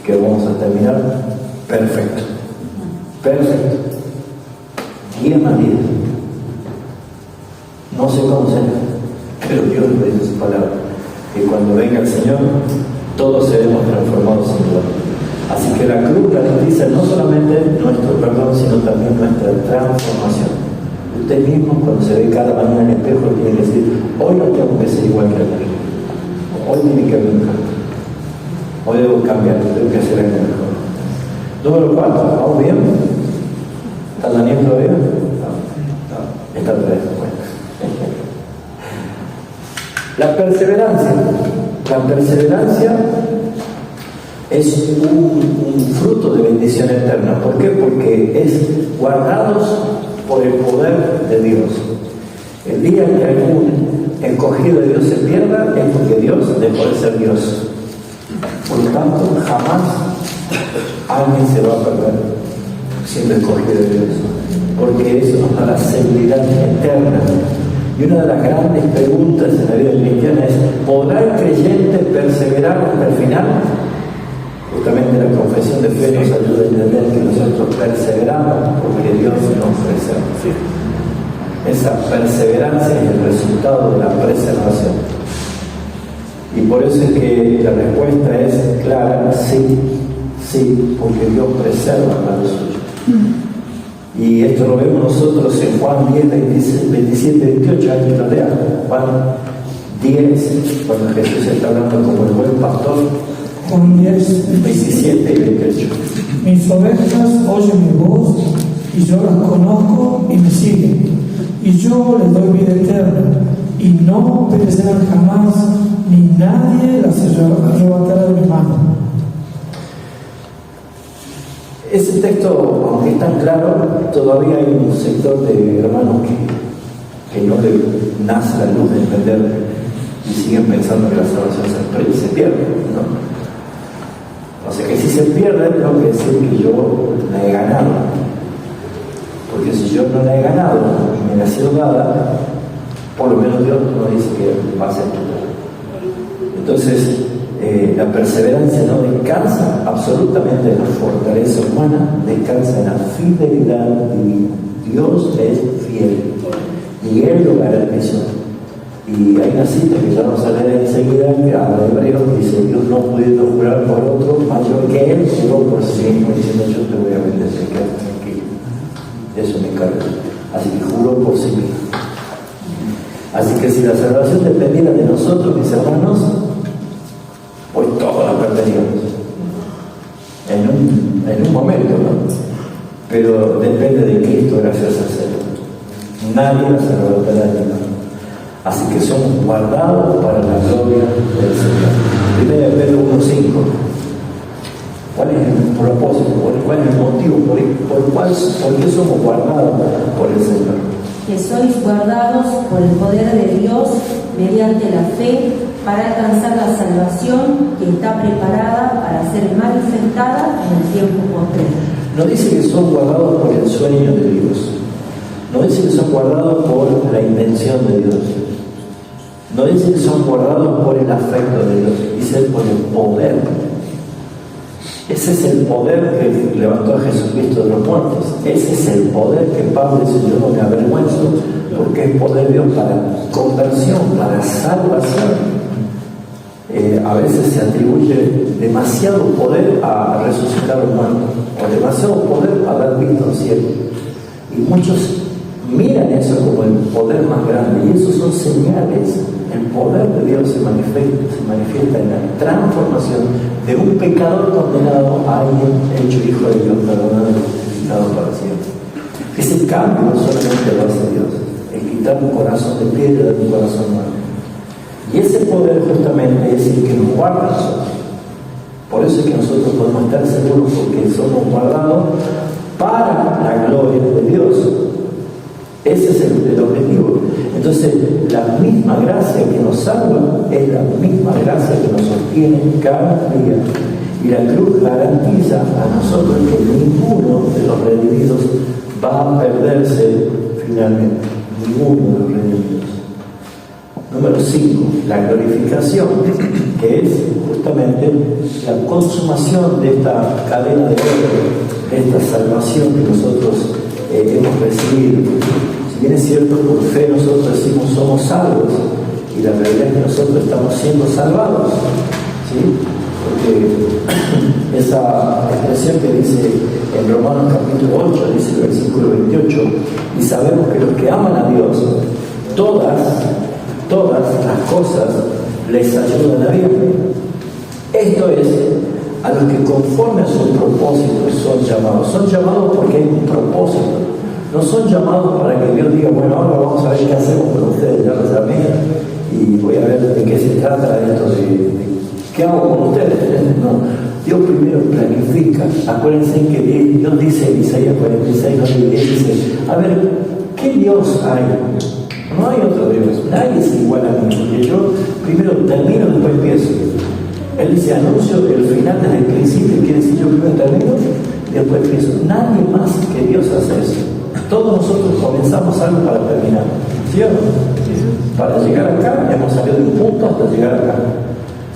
que vamos a terminar perfecto. Perfecto. Día a día. No sé cómo será, pero Dios lo dice en su palabra. Que cuando venga el Señor, todos seremos transformados en gloria. Así que la cruz garantiza no solamente nuestro perdón, sino también nuestra transformación. Usted mismo, cuando se ve cada mañana en el espejo, tiene que decir, hoy no tengo que ser igual que ayer. Hoy tiene que haber un cambio. Hoy debo cambiar, tengo que hacer algo mejor. Número 4, ¿vamos bien? ¿Está Daniel todavía? No. Está otra vez. Bueno. La perseverancia. La perseverancia es un fruto de bendición eterna. ¿Por qué? Porque es guardados por el poder de Dios. El día que algún escogido de Dios se pierda es porque Dios dejó de ser Dios. Por lo tanto, jamás alguien se va a perder siendo escogido de Dios, porque eso nos da la seguridad eterna. Y una de las grandes preguntas en la vida cristiana es, ¿podrá el creyente perseverar hasta el final? Justamente la confesión de fe nos ayuda a entender que nosotros perseveramos porque Dios nos preserva. Esa perseverancia es el resultado de la preservación. Y por eso es que la respuesta es clara, sí, porque Dios preserva a los suyos. Y esto lo vemos nosotros en Juan 10, 27, 28, aquí lo lean. Juan 10, cuando Jesús está hablando como el buen pastor. Juan 10, 27 y 28. mis ovejas oyen mi voz, y yo las conozco y me siguen. Y yo les doy vida eterna, y no perecerán jamás, ni nadie las arrebatará de mi mano. Ese texto, aunque es tan claro, todavía hay un sector de hermanos que no le nace la luz de entender y siguen pensando que la salvación se pierde, ¿no? O sea que si se pierde, tengo que decir que yo la he ganado. Porque si yo no la he ganado y me la ha sido dada, por lo menos Dios no dice que va a ser tuya. Entonces, la perseverancia no descansa absolutamente en la fortaleza humana, descansa en la fidelidad divina. Dios es fiel y Él lo garantizó. Y hay una cita que ya vamos a leer enseguida, que habla de Hebreos, que dice: Dios no pudiendo jurar por otro mayor que Él, juró por sí mismo, diciendo: yo te voy a bendecir, quédate tranquilo. Eso me encargo. Así que juró por sí mismo. Así que si la salvación dependiera de nosotros, mis hermanos, pues todo la perderíamos en un momento, ¿no? Pero depende de Cristo, gracias al Señor. Nadie la salvará de nada. Así que somos guardados para la gloria del Señor. Primero Pedro 1:5. ¿Cuál es el propósito? ¿Cuál es el motivo? ¿Por qué somos guardados por el Señor? Que sois guardados por el poder de Dios mediante la fe para alcanzar la salvación que está preparada para ser manifestada en el tiempo postrero. No dice que son guardados por el sueño de Dios. No dice que son guardados por la intención de Dios. No dice que son guardados por el afecto de Dios. Dice por el poder. Ese es el poder que levantó a Jesucristo de los muertos. Ese es el poder que Pablo dice: yo no me avergüenzo, porque es poder de Dios para conversión, para salvación. A veces se atribuye demasiado poder a resucitar a los muertos, o demasiado poder a dar vista al cielo. Y muchos miran eso como el poder más grande, y esos son señales. El poder de Dios se manifiesta en la transformación de un pecador condenado a alguien hecho hijo de Dios, perdonado y justificado para siempre. Ese cambio solamente lo hace Dios, el quitar un corazón de piedra de un corazón humano. Y ese poder justamente es el que nos guarda a nosotros. Por eso es que nosotros podemos estar seguros, porque somos guardados para la gloria de Dios. Ese es el objetivo. Entonces, la misma gracia que nos salva es la misma gracia que nos sostiene cada día. Y la cruz garantiza a nosotros que ninguno de los redimidos va a perderse finalmente. Ninguno de los redimidos. Número 5, la glorificación, que es justamente la consumación de esta cadena de oro, de esta salvación que nosotros hemos recibido. Si bien es cierto, por fe nosotros decimos somos salvos, y la realidad es que nosotros estamos siendo salvados, ¿sí? Porque esa expresión que dice en Romanos capítulo 8, dice el versículo 28, y sabemos que los que aman a Dios, todas las cosas les ayudan a bien. Esto es, a los que conforme a su propósito son llamados. Son llamados porque hay un propósito. No son llamados para que Dios diga, bueno, ahora vamos a ver qué hacemos con ustedes, ya los llamé y voy a ver de qué se trata esto, de qué hago con ustedes. No, Dios primero planifica. Acuérdense que Dios dice en Isaías 46, 9 y 10, dice, a ver, ¿qué Dios hay? No hay otro Dios, nadie es igual a mí, porque yo primero termino, después empiezo. Él dice, anuncio el final desde el principio, quiere decir yo primero termino, después empiezo. Nadie más que Dios hace eso. Todos nosotros comenzamos algo para terminar, ¿sí o no? Para llegar acá, hemos salido de un punto hasta llegar acá.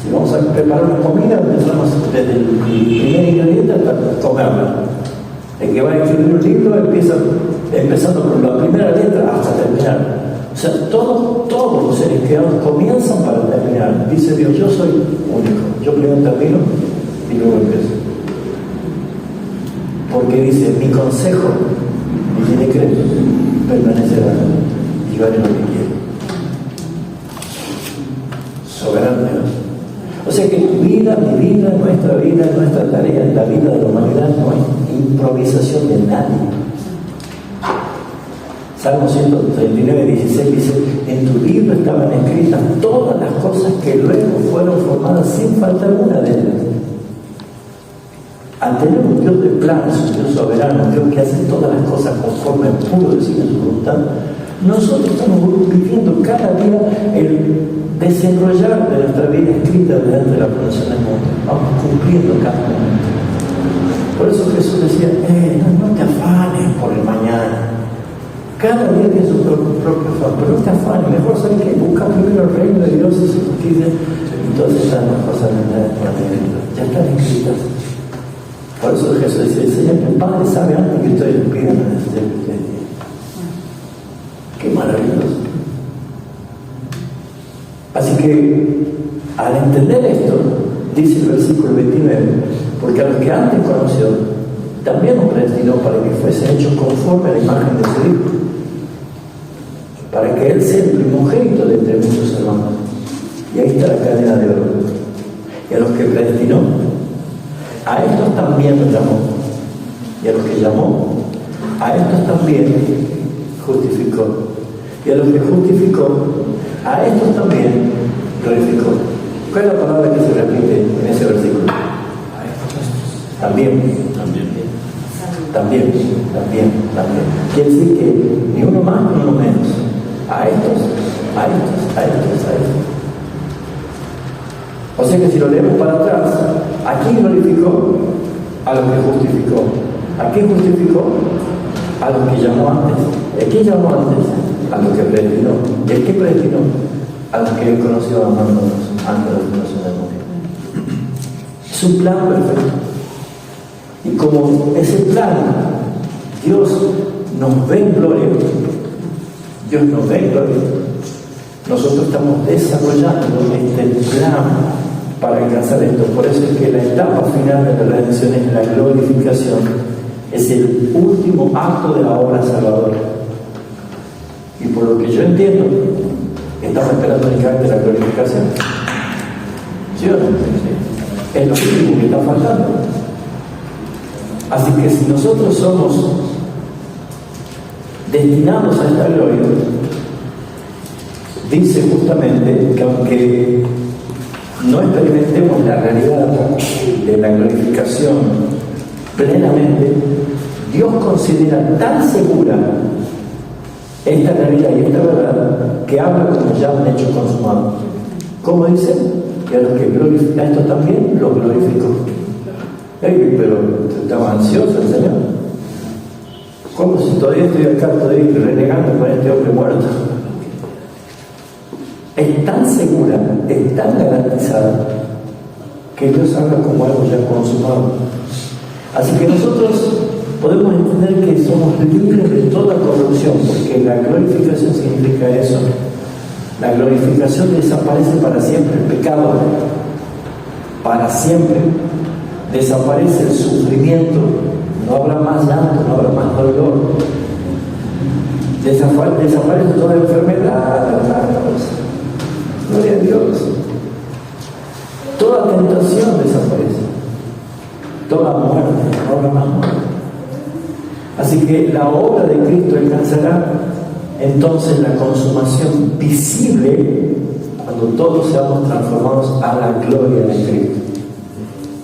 Si vamos a preparar una comida, empezamos desde el primer ingrediente hasta comerla. El que va a escribir un libro empieza empezando por la primera letra hasta terminar. O sea, todos los seres creados comienzan para terminar. Dice Dios, yo soy único. Yo primero termino y luego empiezo. Porque dice, mi consejo y mi decreto permanecerá y haré lo que quiero. Soberano Dios. O sea que tu vida, mi vida, nuestra tarea, la vida de la humanidad no es improvisación de nadie. Salmo 139, 16 dice, en tu libro estaban escritas todas las cosas que luego fueron formadas sin falta alguna de ellas. Al tener un Dios de planes, un Dios soberano, un Dios que hace todas las cosas conforme al puro deseo de su voluntad, nosotros estamos viviendo cada día el desenrollar de nuestra vida escrita delante de la fundación del mundo. Vamos cumpliendo cada momento. Por eso Jesús decía, no te afanes por el mañana. Cada día tiene su propio afán, pero no te afanes, mejor sabes que busca primero el reino de Dios y su justicia, y todas estas cosas ya están escritas. Por eso Jesús dice, el Señor, mi Padre sabe antes que ustedes le pidan a ustedes. Qué maravilloso. Así que, al entender esto, dice el versículo 29, porque a los que antes conoció, también nos predestinó para que fuesen hechos conforme a la imagen de su Hijo, para que Él sea el primogénito de entre muchos hermanos. Y ahí está la cadena de oro. Y a los que predestinó, a estos también los llamó. Y a los que llamó, a estos también justificó. Y a los que justificó, a estos también glorificó. ¿Cuál es la palabra que se repite en ese versículo? También. Quiere decir que ni uno más ni uno menos. A estos. O sea que si lo leemos para atrás, ¿a quién glorificó? A los que justificó. ¿A quién justificó? A los que llamó antes. ¿A quién llamó antes? A los que predestinó. ¿Y el que predestinó? A los que Él conoció amándonos antes de la fundación del mundo. Es un plan perfecto. Y como ese plan, Dios nos ve en gloria. Nosotros estamos desarrollando este plan para alcanzar esto. Por eso es que la etapa final de la redención es la glorificación. Es el último acto de la obra salvadora. Y por lo que yo entiendo, estamos esperando el carácter de la glorificación. ¿Sí o no? Es lo último que está faltando. Así que si nosotros somos destinados a esta gloria, dice justamente que aunque no experimentemos la realidad de la glorificación plenamente, Dios considera tan segura esta realidad y esta verdad que habla como ya un hecho consumado. ¿Cómo dice? Que a los que glorifican, a esto también lo glorificó. Hey, pero estaba ansioso el Señor. ¿Cómo si todavía estoy acá, estoy renegando con este hombre muerto? Es tan segura, es tan garantizada, que Dios habla como algo ya consumado. Así que nosotros podemos entender que somos libres de toda corrupción, porque la glorificación significa eso. La glorificación desaparece para siempre el pecado, para siempre. Desaparece el sufrimiento, no habrá más llanto, no habrá más dolor. Desaparece toda enfermedad, gloria a Dios. Toda tentación desaparece, toda muerte, no habrá más muerte. Así que la obra de Cristo alcanzará entonces la consumación visible cuando todos seamos transformados a la gloria de Cristo.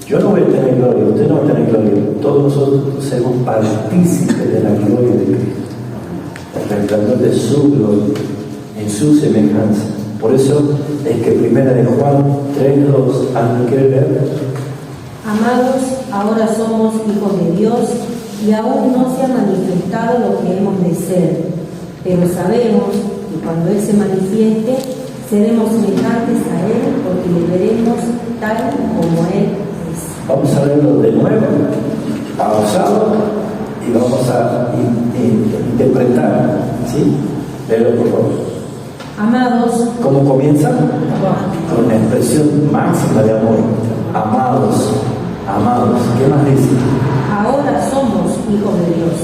Yo no voy a tener gloria, usted no va a tener gloria, todos nosotros seremos partícipes de la gloria de Cristo, el resplandor de su gloria, en su semejanza. Por eso es que 1 Juan 3:2, ¿alguien quiere leer? Amados, ahora somos hijos de Dios y aún no se ha manifestado lo que hemos de ser, pero sabemos que cuando Él se manifieste, seremos semejantes a Él porque le veremos tal como Él es. Vamos a leerlo de nuevo, pausado, y vamos a interpretar, ¿sí? Léelo por favor. Amados, ¿Cómo comienza? Con una expresión máxima de amor. Amados, amados. ¿Qué más dice? ahora somos hijos de Dios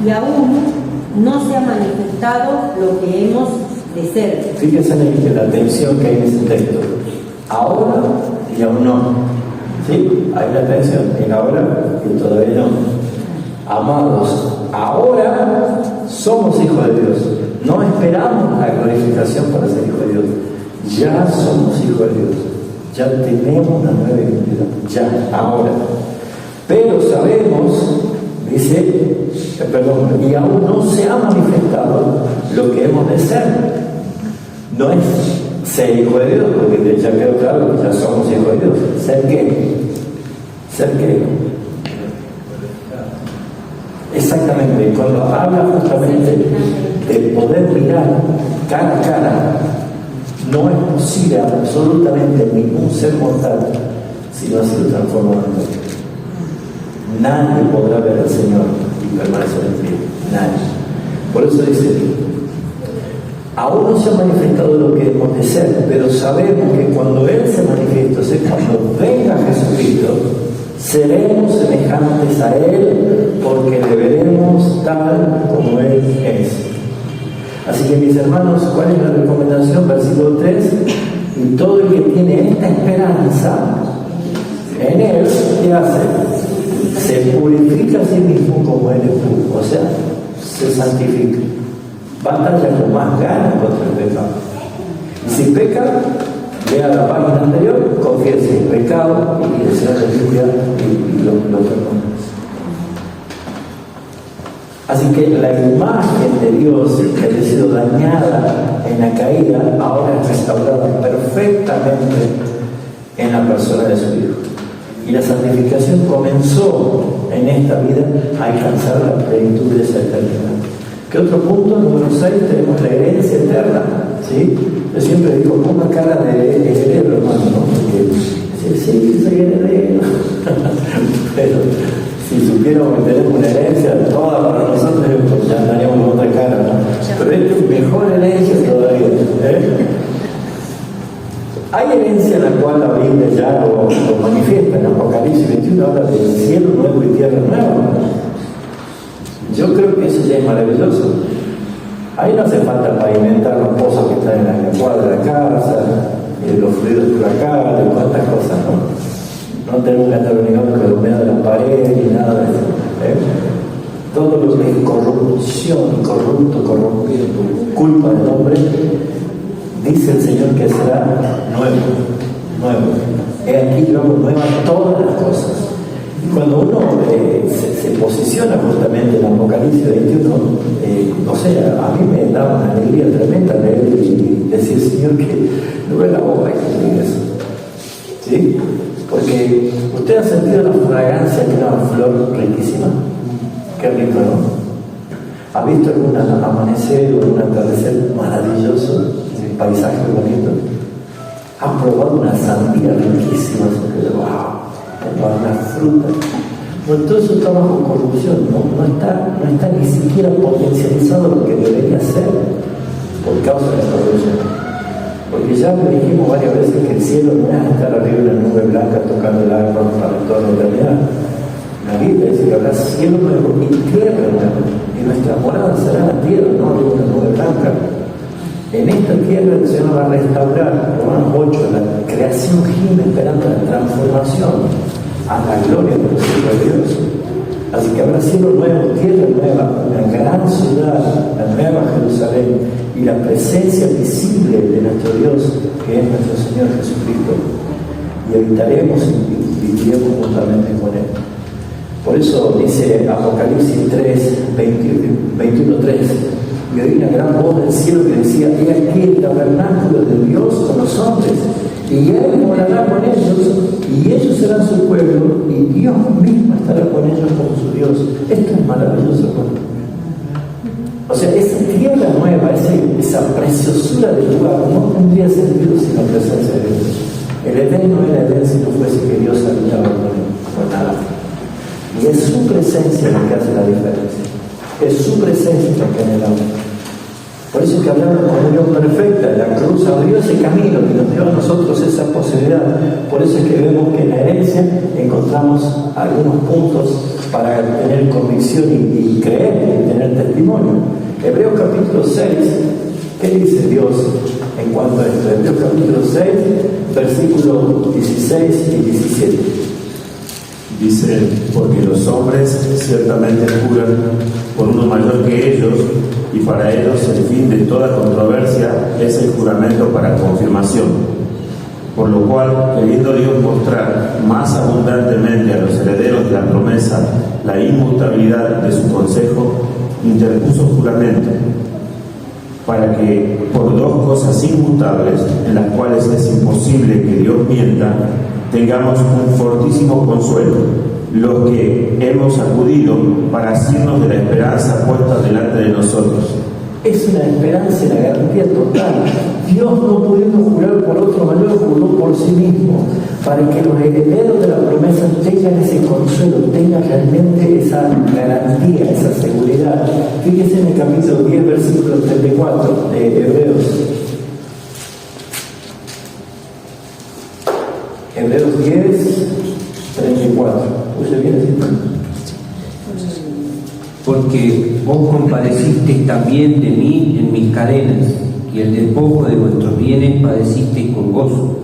y aún no se ha manifestado lo que hemos de ser. Fíjense en la tensión que hay en ese texto. Ahora y aún no. ¿Sí? Hay una tensión en ahora y todavía no. Amados, ahora somos hijos de Dios. No esperamos la glorificación para ser hijos de Dios. Ya somos hijos de Dios. Ya tenemos una nueva identidad. Ya, ahora. Pero sabemos, dice, y aún no se ha manifestado lo que hemos de ser. No es ser hijo de Dios, porque ya quedó claro que ya somos hijos de Dios. ¿Ser qué? ¿Ser qué? Exactamente, cuando habla justamente de poder mirar cara a cara, no es posible absolutamente ningún ser mortal si no ha sido transformado en Dios. Nadie podrá ver al Señor y permanecer en pie. Nadie. Por eso dice, aún no se ha manifestado lo que hemos de ser, pero sabemos que cuando Él se manifieste, o sea, cuando venga Jesucristo, seremos semejantes a Él porque le veremos tal como Él es. Así que mis hermanos, ¿cuál es la recomendación? Versículo 3, y todo el que tiene esta esperanza en Él, ¿qué hace? Se purifica a sí mismo como Él es puro, o sea, se santifica. Batalla con más ganas contra el pecado. Y si peca, vea la página anterior, confiese el pecado y el Señor le limpia y lo perdona. Así que la imagen de Dios que había sido dañada en la caída, ahora es restaurada perfectamente en la persona de su Hijo. Y la santificación comenzó en esta vida a alcanzar la plenitud de esa eternidad. ¿Qué otro punto? Número 6, tenemos la herencia eterna. ¿Sí? Yo siempre digo, ponga cara de heredero, hermano, ¿no? Porque sí, soy heredero. Pero si supiéramos que tenemos una herencia toda para nosotros, pues ya andaríamos con otra cara, ¿no? Pero esta es mejor herencia todavía. Hay herencia en la cual la Biblia ya lo manifiesta. En Apocalipsis 21 habla del cielo nuevo y tierra nueva. Yo creo que eso ya es maravilloso. Ahí no hace falta pavimentar los pozos que están en la cuadra de la casa, los fluidos por acá, y cuantas cosas, ¿no? No tenemos que estar obligando que lo vea de la pared ni nada de eso. todo lo que es corrupción, corrompido por culpa del hombre, dice el Señor que será nuevo. He aquí yo hago nuevas todas las cosas. Y cuando uno se posiciona justamente en Apocalipsis 21, o sea, a mí me da una alegría tremenda leer y decir, Señor, que no ve la boca que diga eso. ¿Sí? Porque usted ha sentido la fragancia de una flor riquísima. Qué rico, ¿no? ¿Ha visto algún amanecer o algún atardecer maravilloso? Un paisaje bonito. ¿Ha probado una sandía riquísima? ¡Wow! Una fruta. No, todo eso está bajo corrupción, no está ni siquiera potencializado lo que debería ser por causa de la corrupción. Porque ya le dijimos varias veces que el cielo no es estar arriba de una nube blanca tocando el arpa para toda la eternidad. La Biblia dice que habrá cielo nuevo y tierra nueva, y nuestra morada será la tierra, no arriba de una nube blanca. En esta tierra el Señor va a restaurar, Romanos 8, la creación gime esperando la transformación a la gloria del Señor de Dios. Así que habrá cielo nuevo, tierra nueva, una gran ciudad, la nueva Jerusalén, y la presencia visible de nuestro Dios, que es nuestro Señor Jesucristo. Y habitaremos y viviremos juntamente con Él. Por eso dice Apocalipsis 3, 21:3, y oí una gran voz del cielo que decía: he aquí el tabernáculo de Dios con los hombres, y Él morará con ellos, y ellos serán su pueblo, y Dios mismo estará con ellos como su Dios. Esto es maravilloso, ¿no? O sea, esa tierra nueva, esa preciosura del lugar, no tendría sentido sin la presencia de Dios. El Edén no era Edén si no fuese que Dios habitaba con nada. Y es su presencia la que hace la diferencia. Es su presencia la que anhelamos. Por eso es que hablamos de comunión perfecta. La cruz abrió ese camino que nos dio a nosotros esa posibilidad. Por eso es que vemos que en la herencia encontramos algunos puntos para tener convicción y creer y tener testimonio. Hebreos capítulo 6, ¿qué dice Dios en cuanto a esto? Hebreos capítulo 6, versículos 16 y 17. Dice: porque los hombres ciertamente juran por uno mayor que ellos, y para ellos el fin de toda controversia es el juramento para confirmación. Por lo cual, queriendo Dios mostrar más abundantemente a los herederos de la promesa la inmutabilidad de su consejo, interpuso juramento, para que por dos cosas inmutables, en las cuales es imposible que Dios mienta, tengamos un fortísimo consuelo, los que hemos acudido para asirnos de la esperanza puesta delante de nosotros. Es una esperanza y una garantía total. Dios, no pudiendo jurar por otro mayor, juró por sí mismo, para que los herederos de la promesa tengan ese consuelo, tengan realmente esa garantía, esa seguridad. Fíjense en el capítulo 10, versículo 34 de Hebreos. Hebreos 10, 34. ¿Puse bien? Porque vos compadecisteis también de mí en mis cadenas, y el despojo de vuestros bienes padecisteis con gozo,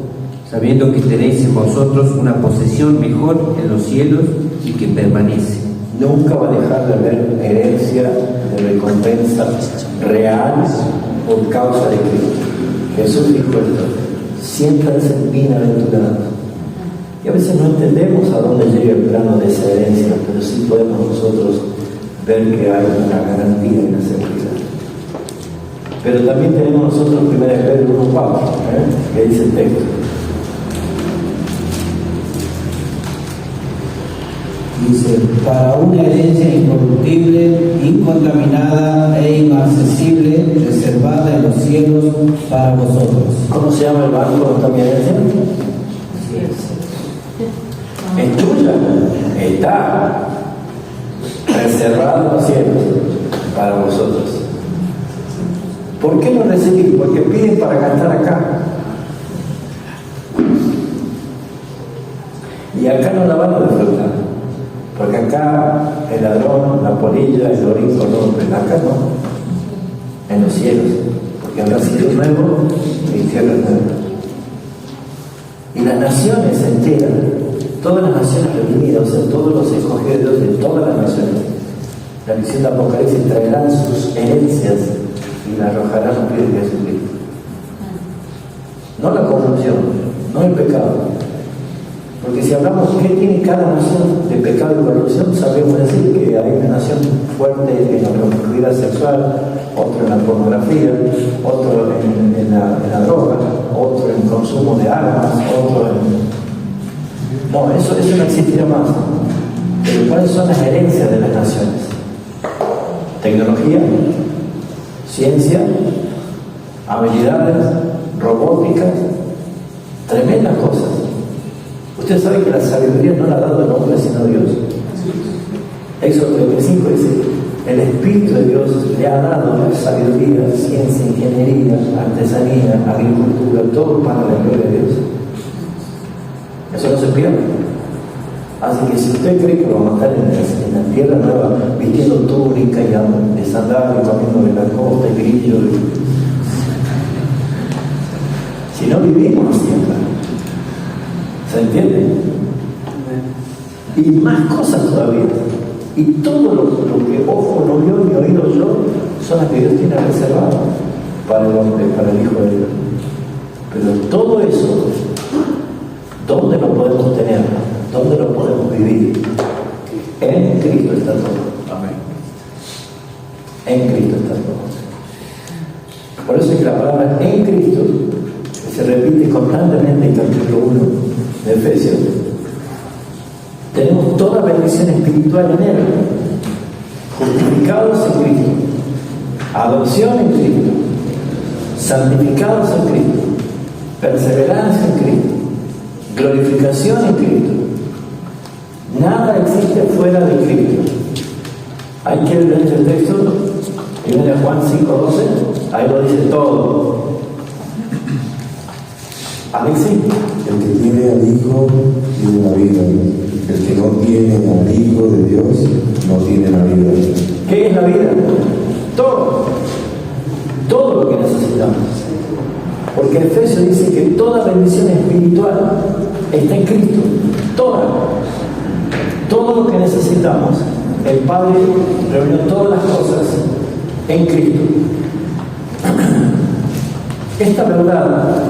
sabiendo que tenéis en vosotros una posesión mejor en los cielos y que permanece. Nunca va a dejar de haber herencia de recompensa real por causa de Cristo. Jesús dijo esto: siéntanse bienaventurados. Y a veces no entendemos a dónde llega el plano de esa herencia, pero sí podemos nosotros ver que hay una garantía y una seguridad. Pero también tenemos nosotros 1 Pedro 1:4, que dice el texto. Dice: para una herencia incorruptible, incontaminada e inaccesible, reservada en los cielos para vosotros. ¿Cómo se llama el banco donde está mi herencia? Es tuya, está reservado en los cielos para vosotros. ¿Por qué no recibir? Porque piden para gastar acá. Y acá no la van a disfrutar. Porque acá el ladrón, la polilla, el orinco no, pero acá no. En los cielos. Porque habrá cielo nuevo y tierra nueva. Y las naciones enteras, todas las naciones redimidas, o sea, todos los escogidos de todas las naciones, La visión de Apocalipsis: traerán sus herencias y las arrojarán a los pies de Jesucristo. No la corrupción, no el pecado. Porque si hablamos qué tiene cada nación de pecado y corrupción, sabemos decir que hay una nación fuerte en la promiscuidad sexual, otro en la pornografía, otro en la droga, otro en consumo de armas, otro en... No, eso no existirá más. Pero ¿cuáles son las herencias de las naciones? Tecnología, ciencia, habilidades, robótica, tremendas cosas. Usted sabe que la sabiduría no la ha dado el hombre sino Dios. Éxodo 35 dice: el Espíritu de Dios le ha dado la sabiduría, ciencia, ingeniería, artesanía, agricultura, todo para la gloria de Dios. Eso no se pierde. Así que si usted cree que lo va a matar en la tierra nueva, vistiendo túnica y de sandalia, comiendo de la costa y grillo, si no vivimos así, ¿se entiende? Y más cosas todavía. Y todo lo que ojo no vio ni oído yo son las que Dios tiene reservado para el hombre, para el Hijo de Dios. Pero todo eso, ¿dónde lo podemos tener? ¿Dónde lo podemos vivir? En Cristo está todo. Amén. En Cristo está todo. Por eso es que la palabra en Cristo, que se repite constantemente en capítulo 1 de Efesios, tenemos toda bendición espiritual en Él, justificados en Cristo, adopción en Cristo, santificados en Cristo, perseverancia en Cristo, glorificación en Cristo. Nada existe fuera de Cristo. Hay que leer el texto, viene Juan 5:12, ahí lo dice todo. Alexis. El que tiene al Hijo tiene la vida. El que no tiene al Hijo de Dios no tiene la vida. ¿Qué es la vida? Todo. Todo lo que necesitamos. Porque Efesios dice que toda bendición espiritual está en Cristo. Toda. Todo lo que necesitamos, el Padre reunió todas las cosas en Cristo. Esta verdad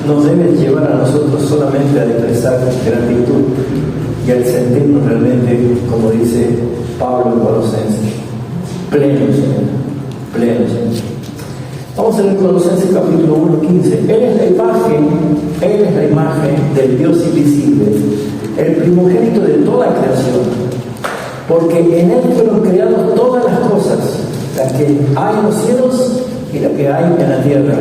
nos debe llevar a nosotros solamente a expresar gratitud y al sentirnos realmente, como dice Pablo en Colosenses, plenos, plenos. Vamos a leer Colosenses capítulo 1:15. Él es la imagen del Dios invisible, el primogénito de toda creación, porque en Él fueron creadas todas las cosas, las que hay en los cielos y las que hay en la tierra,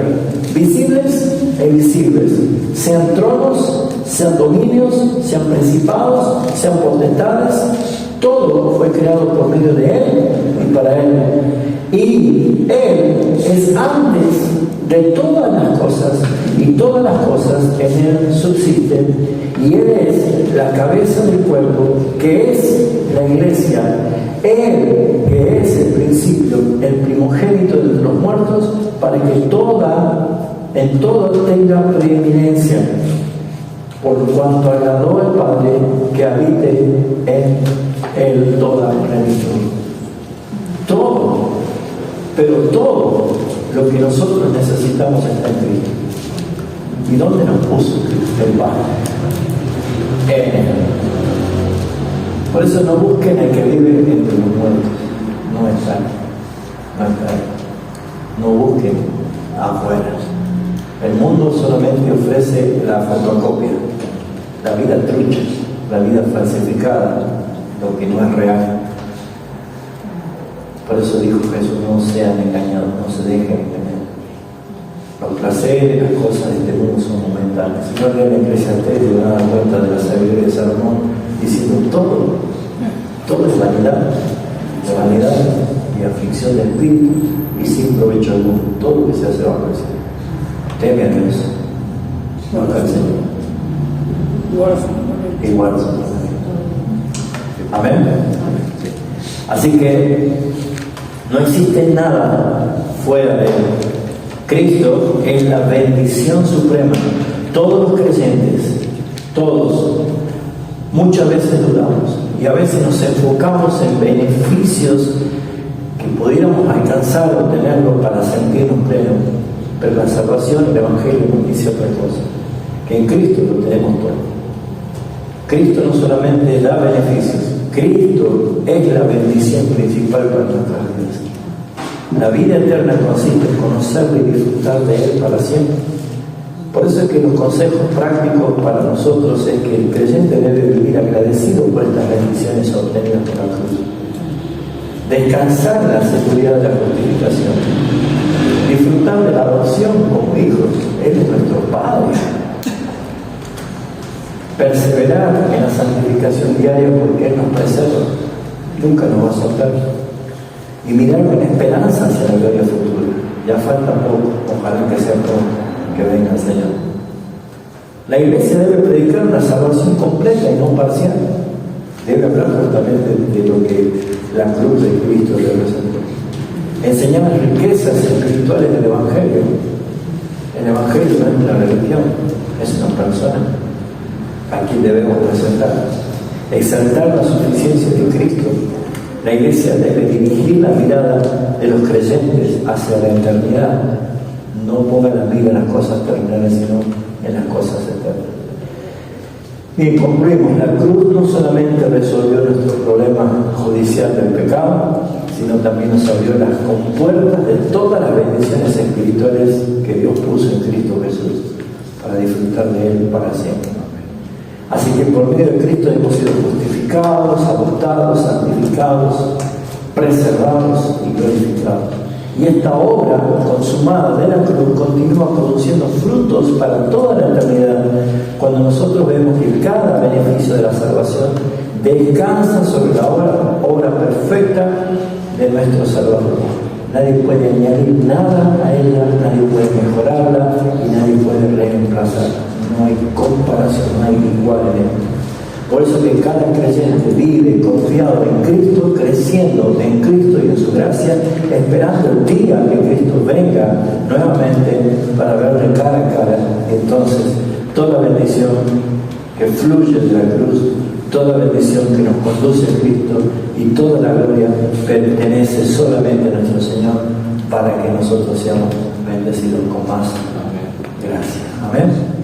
visibles e invisibles, sean tronos, sean dominios, sean principados, sean potestades. Todo fue creado por medio de Él y para Él. Y Él es antes de todas las cosas, y todas las cosas en Él subsisten, y Él es la cabeza del cuerpo, que es la iglesia. Él, que es el principio, el primogénito de los muertos, para que en todo tenga preeminencia, por cuanto agradó al Padre que habite en Él toda plenitud. Todo, pero todo lo que nosotros necesitamos está en Cristo. ¿Y dónde nos puso el Padre? En Él. Por eso no busquen el que vive entre los muertos. No está. No está. No busquen afuera. El mundo solamente ofrece la fotocopia, la vida trucha, la vida falsificada, lo que no es real. Por eso dijo Jesús: no sean engañados, no se dejen engañar. Los placeres, las cosas de este mundo son momentales. Si no leen Eclesiastés, te van a dar cuenta de la sabiduría de Salomón, diciendo todo es vanidad y aflicción de espíritu y sin provecho alguno. Todo lo que se hace bajo el cielo. Teme a Dios, busca al Señor y guarda su mandamiento. Amén. Así que no existe nada fuera de Él. Cristo es la bendición suprema. Todos los creyentes, todos, muchas veces dudamos. Y a veces nos enfocamos en beneficios que pudiéramos alcanzar o tenerlo para sentirnos plenos. Pero la salvación, el Evangelio nos dice otra cosa, que en Cristo lo tenemos todo. Cristo no solamente da beneficios, Cristo es la bendición principal para nuestras vidas. La vida eterna consiste en conocerlo y disfrutar de Él para siempre. Por eso es que los consejos prácticos para nosotros es que el creyente debe vivir agradecido por estas bendiciones obtenidas por la cruz. Descansar en la seguridad de la justificación. Disfrutar de la adopción como hijos. Él es nuestro Padre. Perseverar en la santificación diaria porque Él nos preserva. Nunca nos va a soltar. Y mirar con esperanza hacia la gloria futura. Ya falta poco, ojalá que sea pronto que venga el Señor. La Iglesia debe predicar una salvación completa y no parcial. Debe hablar justamente de lo que la cruz de Cristo representó. Enseñar las riquezas espirituales del Evangelio. El Evangelio no es una religión, es una persona a quien debemos presentar. Exaltar la suficiencia de Cristo. La Iglesia debe dirigir la mirada de los creyentes hacia la eternidad. No ponga la mira en las cosas terrenales, sino en las cosas eternas. Bien, concluimos. La cruz no solamente resolvió nuestro problema judicial del pecado, sino también nos abrió las compuertas de todas las bendiciones espirituales que Dios puso en Cristo Jesús, para disfrutar de Él para siempre. Así que por medio de Cristo hemos sido justificados, adoptados, santificados, preservados y glorificados. Y esta obra consumada de la cruz continúa produciendo frutos para toda la eternidad, cuando nosotros vemos que cada beneficio de la salvación descansa sobre la obra perfecta de nuestro Salvador. Nadie puede añadir nada a ella, nadie puede mejorarla y nadie puede reemplazarla. No hay comparación, no hay igual en esto. Por eso que cada creyente vive confiado en Cristo, creciendo en Cristo y en su gracia, esperando el día que Cristo venga nuevamente para verle cara a cara. Entonces, toda bendición que fluye de la cruz, toda bendición que nos conduce a Cristo y toda la gloria pertenece solamente a nuestro Señor, para que nosotros seamos bendecidos con más gracia. Amén.